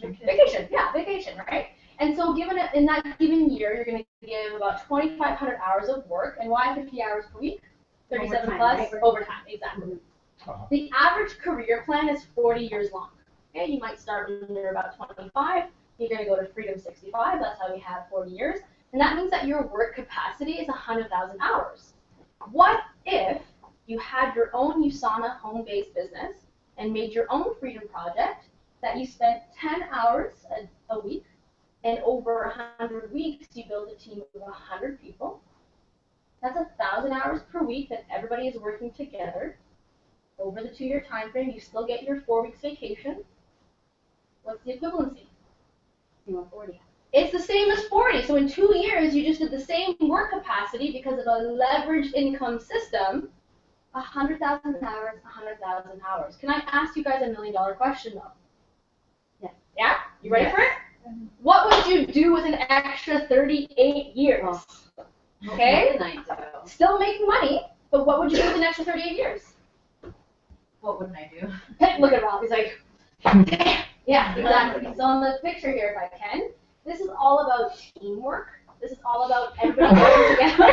Vacation. Yeah, vacation, right? And so in that given year, you're going to give about 2,500 hours of work. And why 50 hours per week? 37 Overtime, plus right? overtime, exactly. The average career plan is 40 years long. Okay, you might start when you're about 25. You're going to go to Freedom 65. That's how we have 40 years. And that means that your work capacity is 100,000 hours. What if you had your own USANA home-based business and made your own Freedom project that you spent 10 hours a week, and over 100 weeks you build a team of 100 people? That's 1,000 hours per week that everybody is working together. Over the 2-year time frame, you still get your 4 weeks vacation. What's the equivalency? 40. It's the same as 40. So in 2 years, you just did the same work capacity because of a leveraged income system. 100,000 hours, 100,000 hours. Can I ask you guys $1 million question though? Yeah. Yeah? You ready for it? What would you do with an extra 38 years? Okay? Still making money, but what would you do with an extra 38 years? What wouldn't I do? Look at Ralph, he's like, yeah, exactly. So on the picture here, if I can, this is all about teamwork. This is all about everybody working together.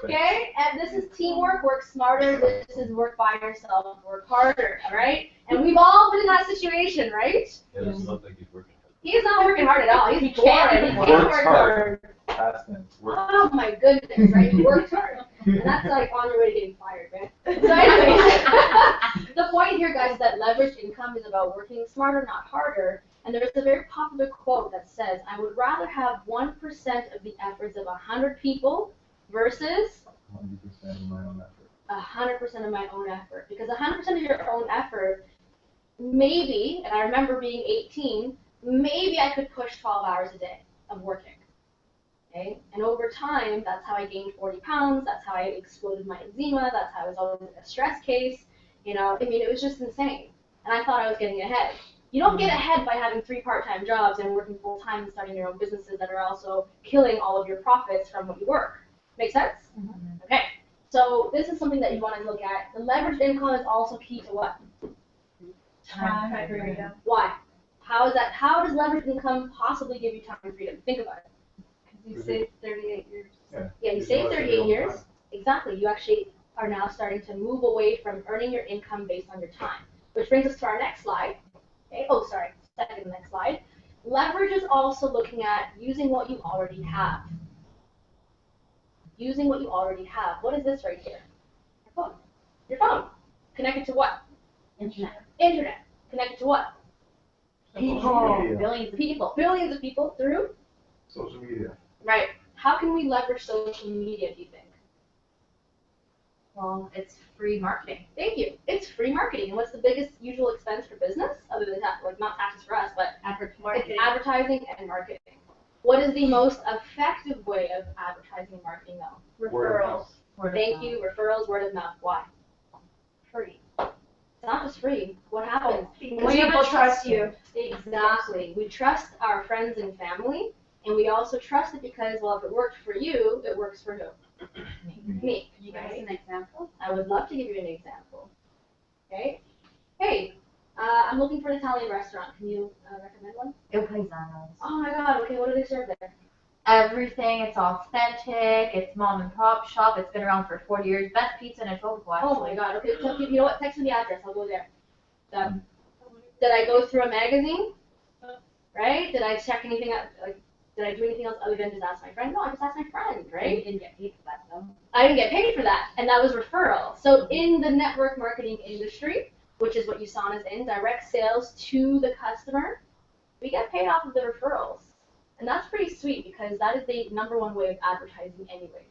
Okay? And this is teamwork, work smarter. This is work by yourself, work harder, all right? And we've all been in that situation, right? It doesn't look like he's working. He's not working hard at all. He's bored. He can't Works work hard. Past tense. Oh my goodness, right? He worked hard. And that's like on your way to getting fired, man. So anyways, the point here, guys, is that leveraged income is about working smarter, not harder. And there's a very popular quote that says, I would rather have 1% of the efforts of 100 people versus 100% of my own effort. 100% of my own effort. Because 100% of your own effort, maybe, and I remember being 18, maybe I could push 12 hours a day of working. Okay, and over time, that's how I gained 40 pounds. That's how I exploded my eczema. That's how I was always in a stress case. You know, I mean, it was just insane. And I thought I was getting ahead. You don't get ahead by having 3 part-time jobs and working full-time and starting your own businesses that are also killing all of your profits from what you work. Make sense? Mm-hmm. Okay. So this is something that you want to look at. The leveraged income is also key to what? Time freedom. Why? How is that? How does leveraged income possibly give you time freedom? Think about it. You saved 38 years. Yeah, you save 38 years. Exactly. You actually are now starting to move away from earning your income based on your time. Which brings us to our next slide. Okay. Oh, sorry. Second to the next slide. Leverage is also looking at using what you already have. Using what you already have. What is this right here? Your phone. Your phone. Connected to what? Internet. Internet. Connected to what? People. Media. Billions of people. Billions of people through. Social media. Right. How can we leverage social media, do you think? Well, it's free marketing. Thank you. It's free marketing. And what's the biggest usual expense for business? Other than like not taxes for us, but it's advertising and marketing. What is the most effective way of advertising and marketing though? Referrals. Thank you. Referrals, word of mouth. Why? Free. It's not just free. What happens? Because people trust you. Exactly. We trust our friends and family, and we also trust it because, well, if it worked for you, it works for who? Me. Could you give us an example? I would love to give you an example. Okay. Hey, I'm looking for an Italian restaurant. Can you recommend one? Il Paesano's. Oh my God. Okay, what do they serve there? Everything, it's authentic, it's mom and pop shop, it's been around for 40 years. Best pizza in Etobicoke, Oh my God. Okay, so you know what? Text me the address. I'll go there. Did I go through a magazine? Right? Did I check anything out? Like, did I do anything else other than just ask my friend? No, I just asked my friend, right? You didn't get paid for that though. I didn't get paid for that, and that was referral. So in the network marketing industry, which is what USANA's in, direct sales to the customer, we get paid off of the referrals. And that's pretty sweet because that is the #1 way of advertising anyways.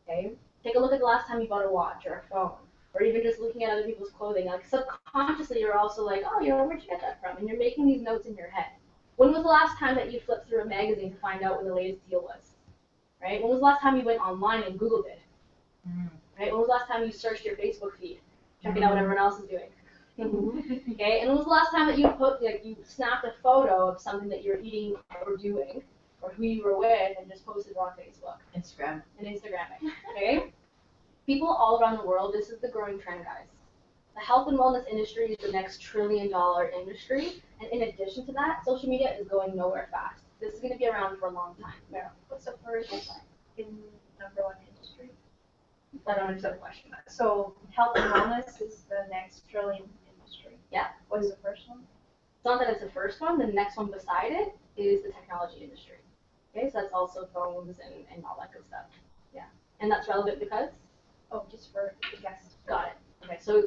Okay? Take a look at the last time you bought a watch or a phone, or even just looking at other people's clothing. Like subconsciously you're also like, oh, you know, where'd you get that from? And you're making these notes in your head. When was the last time that you flipped through a magazine to find out when the latest deal was? Right? When was the last time you went online and Googled it? Right? When was the last time you searched your Facebook feed, checking out what everyone else is doing? Okay, and when was the last time that you snapped a photo of something that you're eating or doing, or who you were with, and just posted it on Facebook Instagram. and Instagramming? Okay, people all around the world. This is the growing trend, guys. The health and wellness industry is the next $1 trillion industry, and in addition to that, social media is going nowhere fast. This is going to be around for a long time. Meryl, What's the first in #1 industry? I don't understand the question. So health and wellness is the next trillion industry. Yeah. What's the first one? It's not that it's the first one. The next one beside it is the technology industry. Okay, so that's also phones and all that good stuff. Yeah, and that's relevant because? Oh, just for the guest. Got it. Okay, so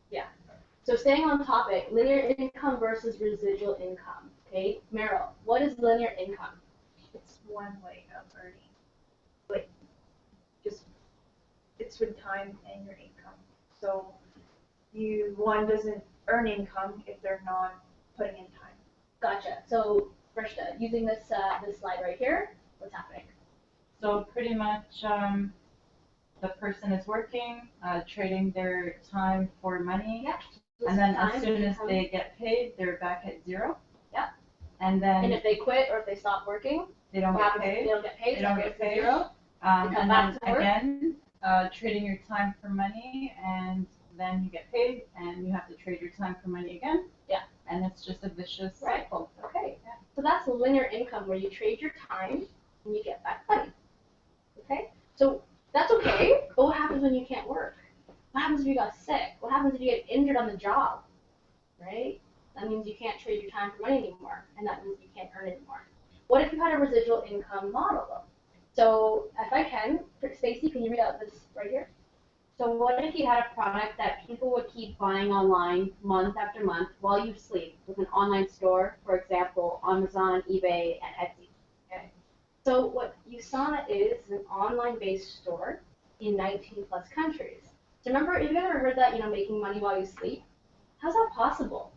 yeah. So staying on topic, linear income versus residual income. Okay, Meryl, what is linear income? It's one way of earning. Like, just, it's with time and your income. So one doesn't earn income if they're not putting in time. Gotcha. So Frishta, using this this slide right here, what's happening? So pretty much the person is working, trading their time for money. Yeah. And then as soon as they get paid, they're back at zero. Yeah. And then And if they quit or if they stop working, they don't what get happens? paid. They don't get paid. They don't so get it's to paid. Zero. And come then back to work. again, trading your time for money, and then you get paid, and you have to trade your time for money again. Yeah. And it's just a vicious Right. cycle. Okay. Yeah. So that's linear income where you trade your time and you get back money. Okay. So that's okay. But what happens when you can't work? What happens if you got sick? What happens if you get injured on the job? Right? That means you can't trade your time for money anymore, and that means you can't earn anymore. What if you had a residual income model though? So if I can, Stacey, can you read out this right here? So what if you had a product that people would keep buying online month after month while you sleep with an online store, for example, Amazon, eBay, and Etsy? Okay. So what USANA is an online-based store in 19 plus countries. So remember, have you ever heard that, making money while you sleep? How's that possible?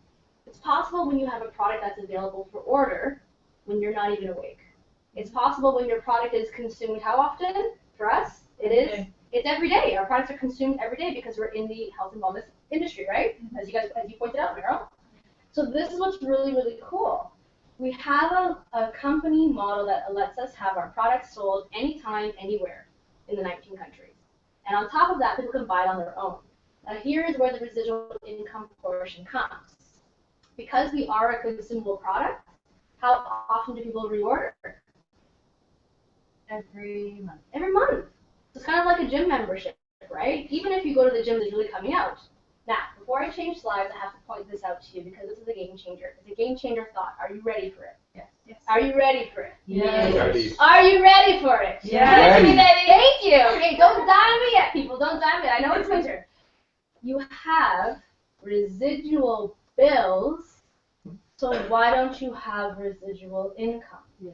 It's possible when you have a product that's available for order when you're not even awake. It's possible when your product is consumed how often? For us, it's every day. Our products are consumed every day because we're in the health and wellness industry, right? As you pointed out, Meryl. So this is what's really, really cool. We have a company model that lets us have our products sold anytime, anywhere in the 19 countries. And on top of that, people can buy it on their own. Now here is where the residual income portion comes. Because we are a consumable product, how often do people reorder? Every month. Every month. So it's kind of like a gym membership, right? Even if you go to the gym, it's really coming out. Now, before I change slides, I have to point this out to you because this is a game changer. It's a game changer thought. Are you ready for it? Yes. Are you ready for it? Yes. Ready. Are you ready for it? Yes. Thank you. Okay, don't die me yet, people. Don't die me yet. I know it's winter. You have residual bills, so why don't you have residual income? Yeah.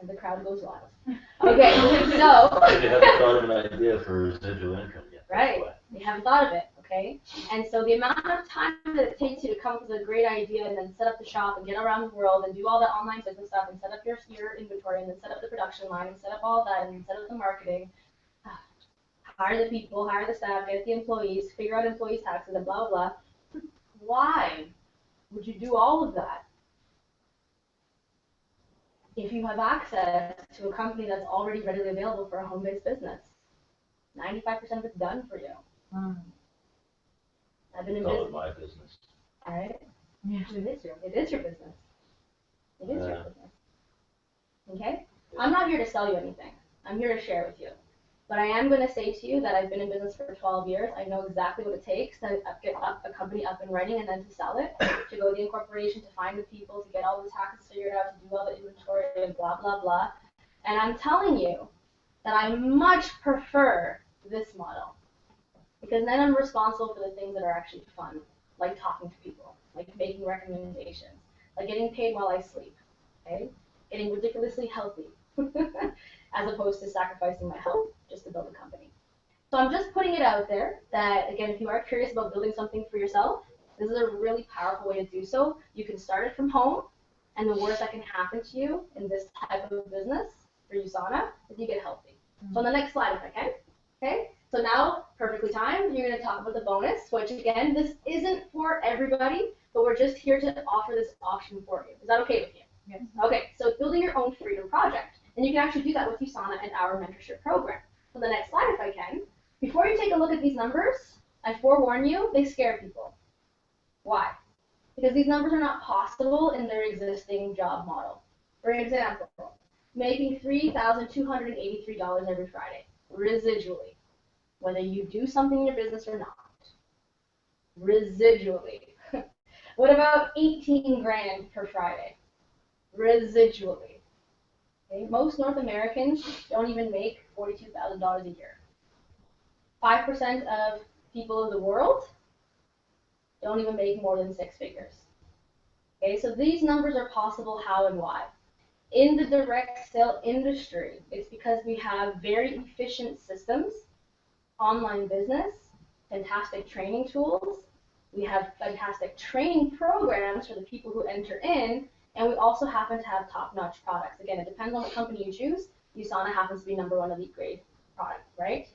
And the crowd goes wild. Okay, so. You haven't thought of an idea for residual income yet. that's Right. why. You haven't thought of it, okay? And so the amount of time that it takes you to come up with a great idea and then set up the shop and get around the world and do all the online business stuff and set up your inventory and then set up the production line and set up all that and then set up the marketing, hire the people, hire the staff, get the employees, figure out employees' taxes and blah, blah, blah. Why would you do all of that if you have access to a company that's already readily available for a home-based business? 95% of it's done for you. I've been in Call it business. my business. All right? Yeah. It is your business. It is your Yeah. business. Okay? I'm not here to sell you anything. I'm here to share with you. But I am going to say to you that I've been in business for 12 years. I know exactly what it takes to get a company up and running and then to sell it, to go to the incorporation, to find the people, to get all the taxes figured out, to do all the inventory and blah, blah, blah. And I'm telling you that I much prefer this model. Because then I'm responsible for the things that are actually fun, like talking to people, like making recommendations, like getting paid while I sleep, okay? Getting ridiculously healthy, as opposed to sacrificing my health just to build a company. So I'm just putting it out there that, again, if you are curious about building something for yourself, this is a really powerful way to do so. You can start it from home, and the worst that can happen to you in this type of business for USANA is you get healthy. So on the next slide, if I can, okay? So now, perfectly timed, you're going to talk about the bonus, which again, this isn't for everybody, but we're just here to offer this option for you. Is that okay with you? Yes. Okay, so building your own freedom project. And you can actually do that with USANA and our mentorship program. So the next slide, if I can. Before you take a look at these numbers, I forewarn you, they scare people. Why? Because these numbers are not possible in their existing job model. For example, making $3,283 every Friday, residually. Whether you do something in your business or not. Residually. What about 18 grand per Friday? Residually. Okay? Most North Americans don't even make $42,000 a year. 5% of people in the world don't even make more than 6 figures. Okay, so these numbers are possible how and why. In the direct sale industry, it's because we have very efficient systems, online business, fantastic training tools, we have fantastic training programs for the people who enter in, and we also happen to have top-notch products. Again, it depends on what company you choose. USANA happens to be #1 elite grade product, right?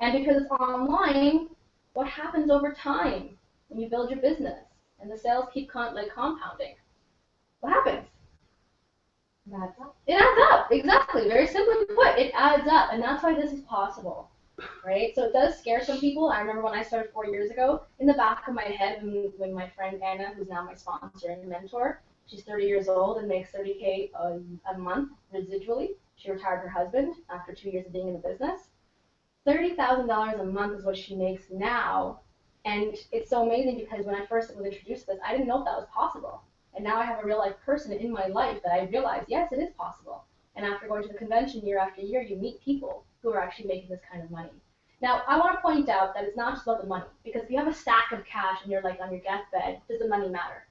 And because it's online, what happens over time when you build your business and the sales keep compounding? What happens? It adds up. It adds up, exactly. Very simply put, it adds up, and that's why this is possible. Right? So it does scare some people. I remember when I started 4 years ago, in the back of my head, when my friend Anna, who's now my sponsor and mentor, she's 30 years old and makes $30K a month residually. She retired her husband after 2 years of being in the business. $30,000 a month is what she makes now. And it's so amazing because when I first was introduced to this, I didn't know if that was possible. And now I have a real life person in my life that I realize, yes, it is possible. And after going to the convention year after year, you meet people who are actually making this kind of money. Now, I want to point out that it's not just about the money, because if you have a stack of cash and you're like on your deathbed, does the money matter?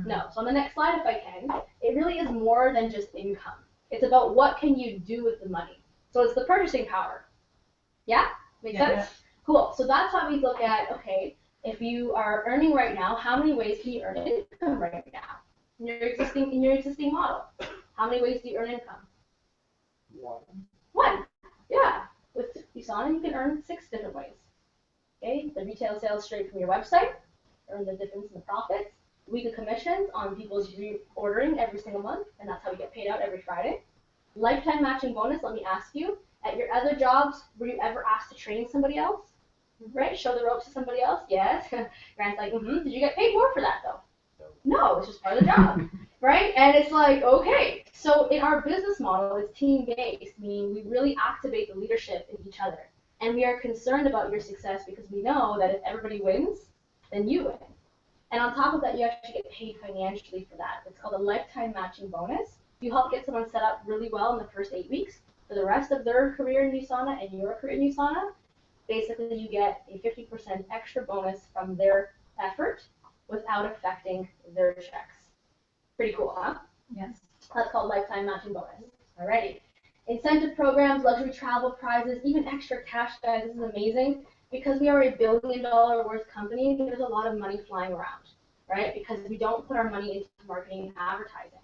No. So on the next slide, if I can, it really is more than just income. It's about what can you do with the money. So it's the purchasing power. Yeah? Make sense? Yeah. Cool. So that's why we look at, okay, if you are earning right now, how many ways can you earn income right now? in your existing model. How many ways do you earn income? One. Yeah. With USANA, you can earn 6 different ways. Okay, the retail sales straight from your website, earn the difference in the profits, weekly commissions on people's reordering every single month, and that's how we get paid out every Friday. Lifetime matching bonus, let me ask you, at your other jobs, were you ever asked to train somebody else? Right? Show the ropes to somebody else? Yes. Grant's like, Did you get paid more for that though? No, it's just part of the job. Right? And it's like, okay. So in our business model, it's team-based, meaning we really activate the leadership in each other. And we are concerned about your success because we know that if everybody wins, then you win. And on top of that, you actually get paid financially for that. It's called a lifetime matching bonus. You help get someone set up really well in the first 8 weeks. For the rest of their career in USANA and your career in USANA, basically you get a 50% extra bonus from their effort without affecting their checks. Pretty cool, huh? Yes. That's called lifetime matching bonus. Alrighty. Incentive programs, luxury travel prizes, even extra cash, guys. This is amazing. Because we are a $1 billion worth company, there's a lot of money flying around, right? Because we don't put our money into marketing and advertising,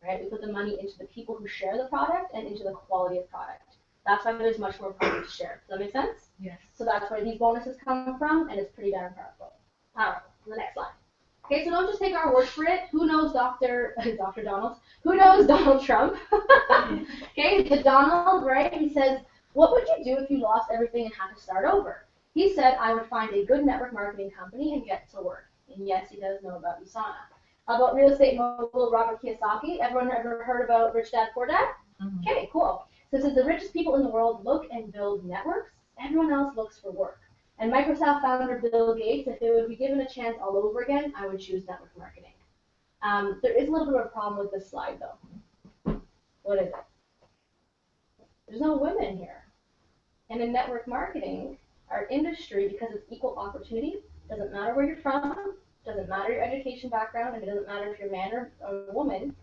right? We put the money into the people who share the product and into the quality of product. That's why there's much more product to share. Does that make sense? Yes. So that's where these bonuses come from, and it's pretty darn powerful. Powerful. The next slide. Okay, so don't just take our word for it. Who knows Dr. Donald? Who knows Donald Trump? Okay, the Donald, right? He says, what would you do if you lost everything and had to start over? He said, I would find a good network marketing company and get to work. And yes, he does know about USANA. How about real estate mogul Robert Kiyosaki? Everyone ever heard about Rich Dad, Poor Dad? Mm-hmm. Okay, cool. So since the richest people in the world look and build networks, everyone else looks for work. And Microsoft founder Bill Gates, if they would be given a chance all over again, I would choose network marketing. There is a little bit of a problem with this slide, though. What is it? There's no women here. And in network marketing, our industry, because it's equal opportunity, doesn't matter where you're from, doesn't matter your education background, and it doesn't matter if you're a man or a woman,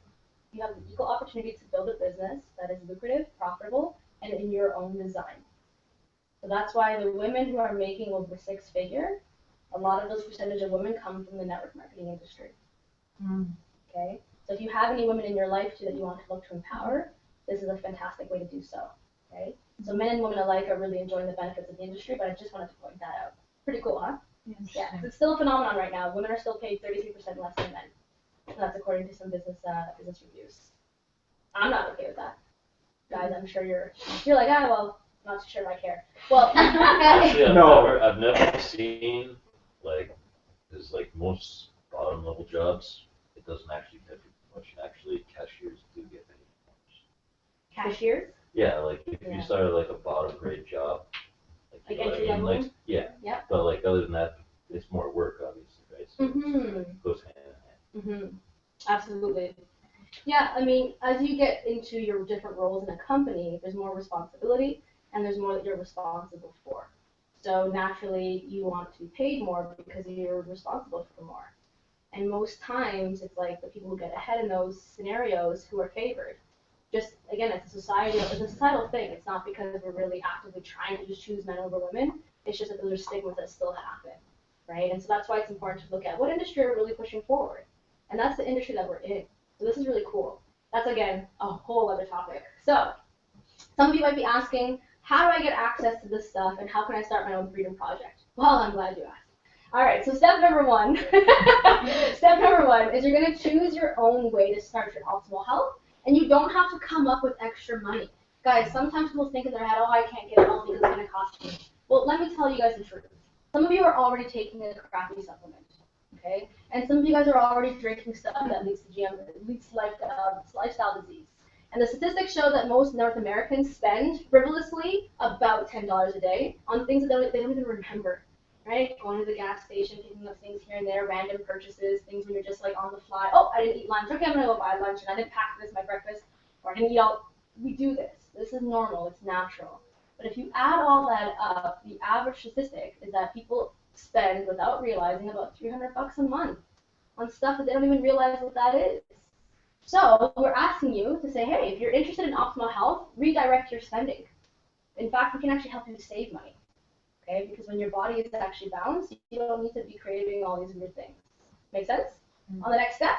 you have the equal opportunity to build a business that is lucrative, profitable, and in your own design. So that's why the women who are making over 6-figure, a lot of those percentage of women come from the network marketing industry. Okay? So if you have any women in your life too that you want to look to empower, this is a fantastic way to do so. Okay? So men and women alike are really enjoying the benefits of the industry, but I just wanted to point that out. Pretty cool, huh? Yes. Yeah, it's still a phenomenon right now. Women are still paid 33% less than men. And that's according to some business reviews. I'm not okay with that. Guys, I'm sure you're like, well, not too sure I care. Well, Actually, No. I've never seen, there's most bottom level jobs, it doesn't actually pay much. Actually, cashiers do get paid much. cashiers. Yeah, if Yeah. you started a bottom grade job, Like you know what I entry mean? level? Yeah. Yep. But other than that, it's more work, obviously, right? So it goes hand in hand. Absolutely. Yeah, I mean, as you get into your different roles in a company, there's more responsibility and there's more that you're responsible for. So naturally, you want to be paid more because you're responsible for more. And most times, it's the people who get ahead in those scenarios who are favored. Just, again, it's a societal thing. It's not because we're really actively trying to just choose men over women. It's just that those are stigmas that still happen, right? And so that's why it's important to look at what industry are we really pushing forward. And that's the industry that we're in. So this is really cool. That's, again, a whole other topic. So some of you might be asking, how do I get access to this stuff and how can I start my own freedom project? Well, I'm glad you asked. All right, so step number one is you're going to choose your own way to start your optimal health. And you don't have to come up with extra money. Guys, sometimes people think in their head, I can't get healthy because it's going to cost me. Well, let me tell you guys the truth. Some of you are already taking a crappy supplement, okay? And some of you guys are already drinking stuff that leads to lifestyle disease. And the statistics show that most North Americans spend frivolously about $10 a day on things that they don't even remember, right? Going to the gas station, picking up things here and there, random purchases, things when you're just on the fly. Oh, I didn't eat lunch. Okay, I'm going to go buy lunch, and I didn't pack this my breakfast, or I didn't eat all. We do this. This is normal. It's natural. But if you add all that up, the average statistic is that people spend, without realizing, about $300 a month on stuff that they don't even realize what that is. So we're asking you to say, hey, if you're interested in optimal health, redirect your spending. In fact, we can actually help you save money. Okay, because when your body is actually balanced, you don't need to be craving all these weird things. Make sense? On the next step,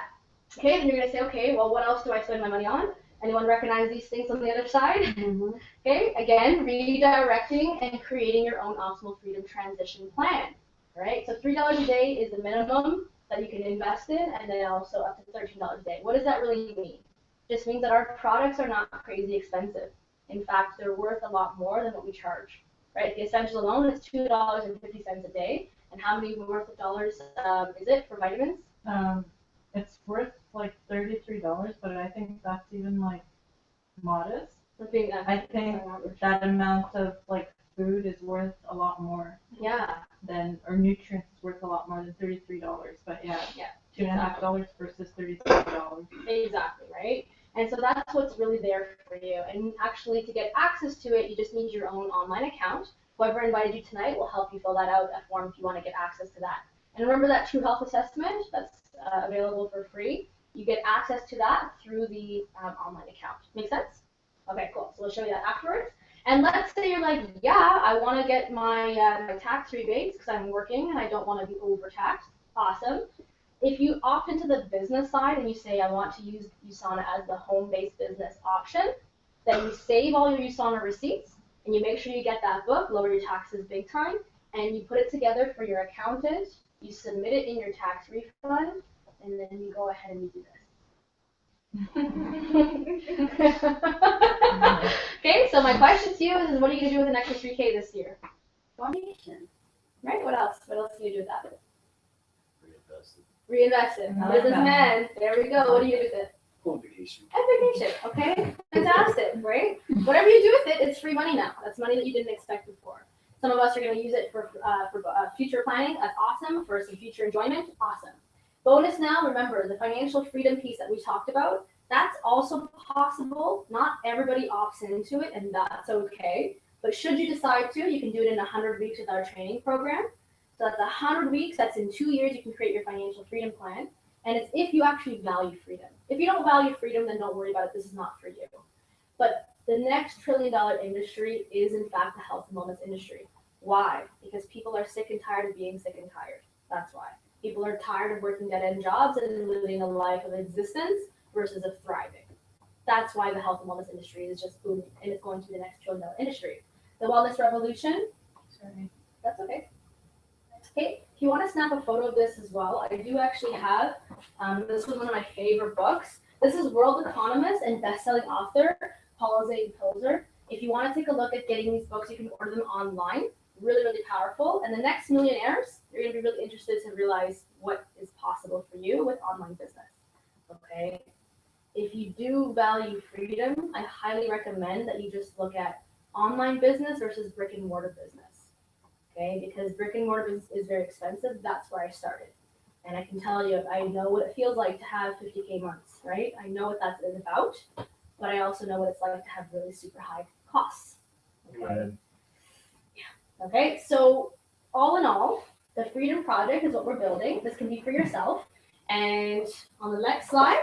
Okay, then you're gonna say, okay, well, what else do I spend my money on? Anyone recognize these things on the other side? Mm-hmm. Okay, again, redirecting and creating your own optimal freedom transition plan. Right, so $3 a day is the minimum that you can invest in, and then also up to $13 a day. What does that really mean? Just means that our products are not crazy expensive. In fact, they're worth a lot more than what we charge. Right, the essential alone is $2.50 a day. And how many worth of dollars is it for vitamins? It's worth like $33, but I think that's even like modest. I think that amount of like food is worth a lot more. Yeah. Or nutrients is worth a lot more than $33. But yeah. $2.50 versus $33. Exactly, right? And so that's what's really there for you. And actually, to get access to it, you just need your own online account. Whoever invited you tonight will help you fill that out, a form, if you want to get access to that. And remember that True Health Assessment that's available for free? You get access to that through the online account. Make sense? Okay, cool. So we'll show you that afterwards. And let's say you're like, yeah, I want to get my tax rebates because I'm working and I don't want to be overtaxed. Awesome. If you opt into the business side and you say, I want to use USANA as the home-based business option, then you save all your USANA receipts and you make sure you get that book, lower your taxes big time, and you put it together for your accountant, you submit it in your tax refund, and then you go ahead and you do this. Okay, so my question to you is what are you going to do with an extra $3K this year? Foundation. Right, what else? What else do you do with that? Reinvest it. Reinvest it. Businessman. There we go. What do you do with it? Go on vacation. And vacation. Okay, fantastic, right? Whatever you do with it, it's free money now. That's money that you didn't expect before. Some of us are going to use it for future planning. That's awesome. For some future enjoyment, awesome. Bonus now, remember, the financial freedom piece that we talked about, that's also possible. Not everybody opts into it, and that's okay. But should you decide to, you can do it in 100 weeks with our training program. So that's 100 weeks. That's in 2 years you can create your financial freedom plan. And it's if you actually value freedom. If you don't value freedom, then don't worry about it. This is not for you. But the next $1 trillion industry is, in fact, the health and wellness industry. Why? Because people are sick and tired of being sick and tired. That's why. People are tired of working dead-end jobs and living a life of existence versus of thriving. That's why the health and wellness industry is just booming, and it's going to be the next $1 trillion industry. The wellness revolution, sorry, that's okay. Okay, if you want to snap a photo of this as well, I do actually have, this was one of my favorite books. This is world economist and best-selling author, Paul Zane Pilzer. If you want to take a look at getting these books, you can order them online. Really, really powerful. And the next millionaires, you're going to be really interested to realize what is possible for you with online business. Okay. If you do value freedom, I highly recommend that you just look at online business versus brick and mortar business. Okay, because brick and mortar business is very expensive. That's where I started. And I can tell you, I know what it feels like to have 50K months, right? I know what that is about, but I also know what it's like to have really super high costs. Okay. Right. Okay, so all in all, the Freedom Project is what we're building. This can be for yourself. And on the next slide,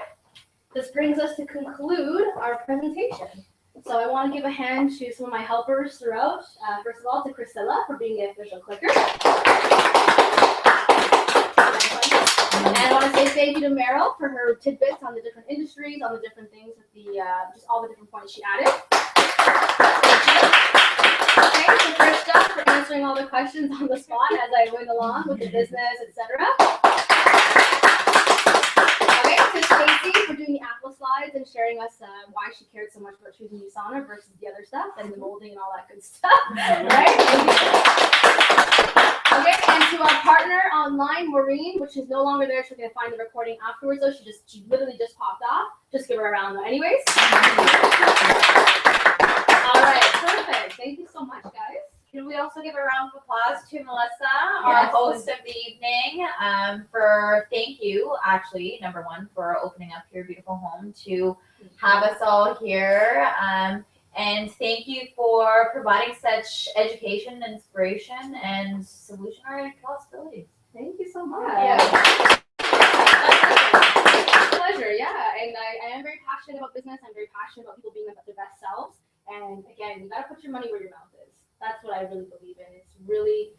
this brings us to conclude our presentation. So I want to give a hand to some of my helpers throughout. First of all, to Criscilla for being the official clicker. And I want to say thank you to Meryl for her tidbits on the different industries, on the different things with the, just all the different points she added. Okay, so first up, for answering all the questions on the spot as I went along with the business, etc. Okay, to Stacy for doing the Apple slides and sharing us why she cared so much about choosing USANA versus the other stuff and the molding and all that good stuff. Right? Okay, and to our partner online, Maureen, which is no longer there. She's gonna find the recording afterwards. Though she literally just popped off. Just give her a round though. Anyways. All right, perfect. Thank you so much, guys. Can we also give a round of applause to Melyssa, our host of the evening, for thank you, actually, number one, for opening up your beautiful home to have us all here. And thank you for providing such education, inspiration, and solution-oriented possibilities. Thank you so much. Yeah. Pleasure, yeah. And I am very passionate about business. I'm very passionate about people being their best selves. And again, you gotta put your money where your mouth is. That's what I really believe in. It's really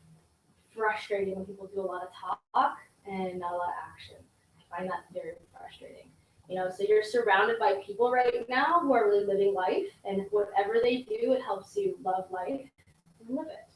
frustrating when people do a lot of talk and not a lot of action. I find that very frustrating. So you're surrounded by people right now who are really living life, and whatever they do, it helps you love life and live it.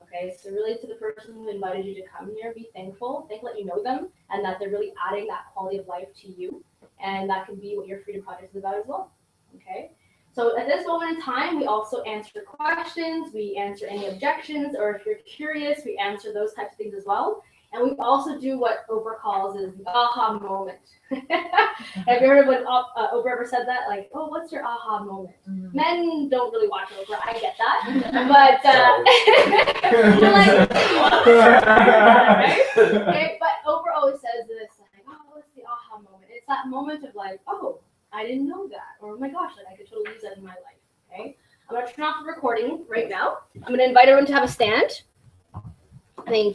Okay, so really to the person who invited you to come here, be thankful that you know them and that they're really adding that quality of life to you, and that can be what your Freedom Project is about as well. Okay, so at this moment in time, we also answer questions, we answer any objections, or if you're curious, we answer those types of things as well. And we also do what Oprah calls is the aha moment. Have you heard of when Oprah ever said that? Like, oh, what's your aha moment? Mm-hmm. Men don't really watch Oprah, I get that. But, you're like, right? Okay, but Oprah always says this, like, oh, what's the aha moment? It's that moment of like, oh, I didn't know that. Or, oh my gosh, like I could totally use that in my life, okay? I'm going to turn off the recording right now. I'm going to invite everyone to have a stand. Thank you.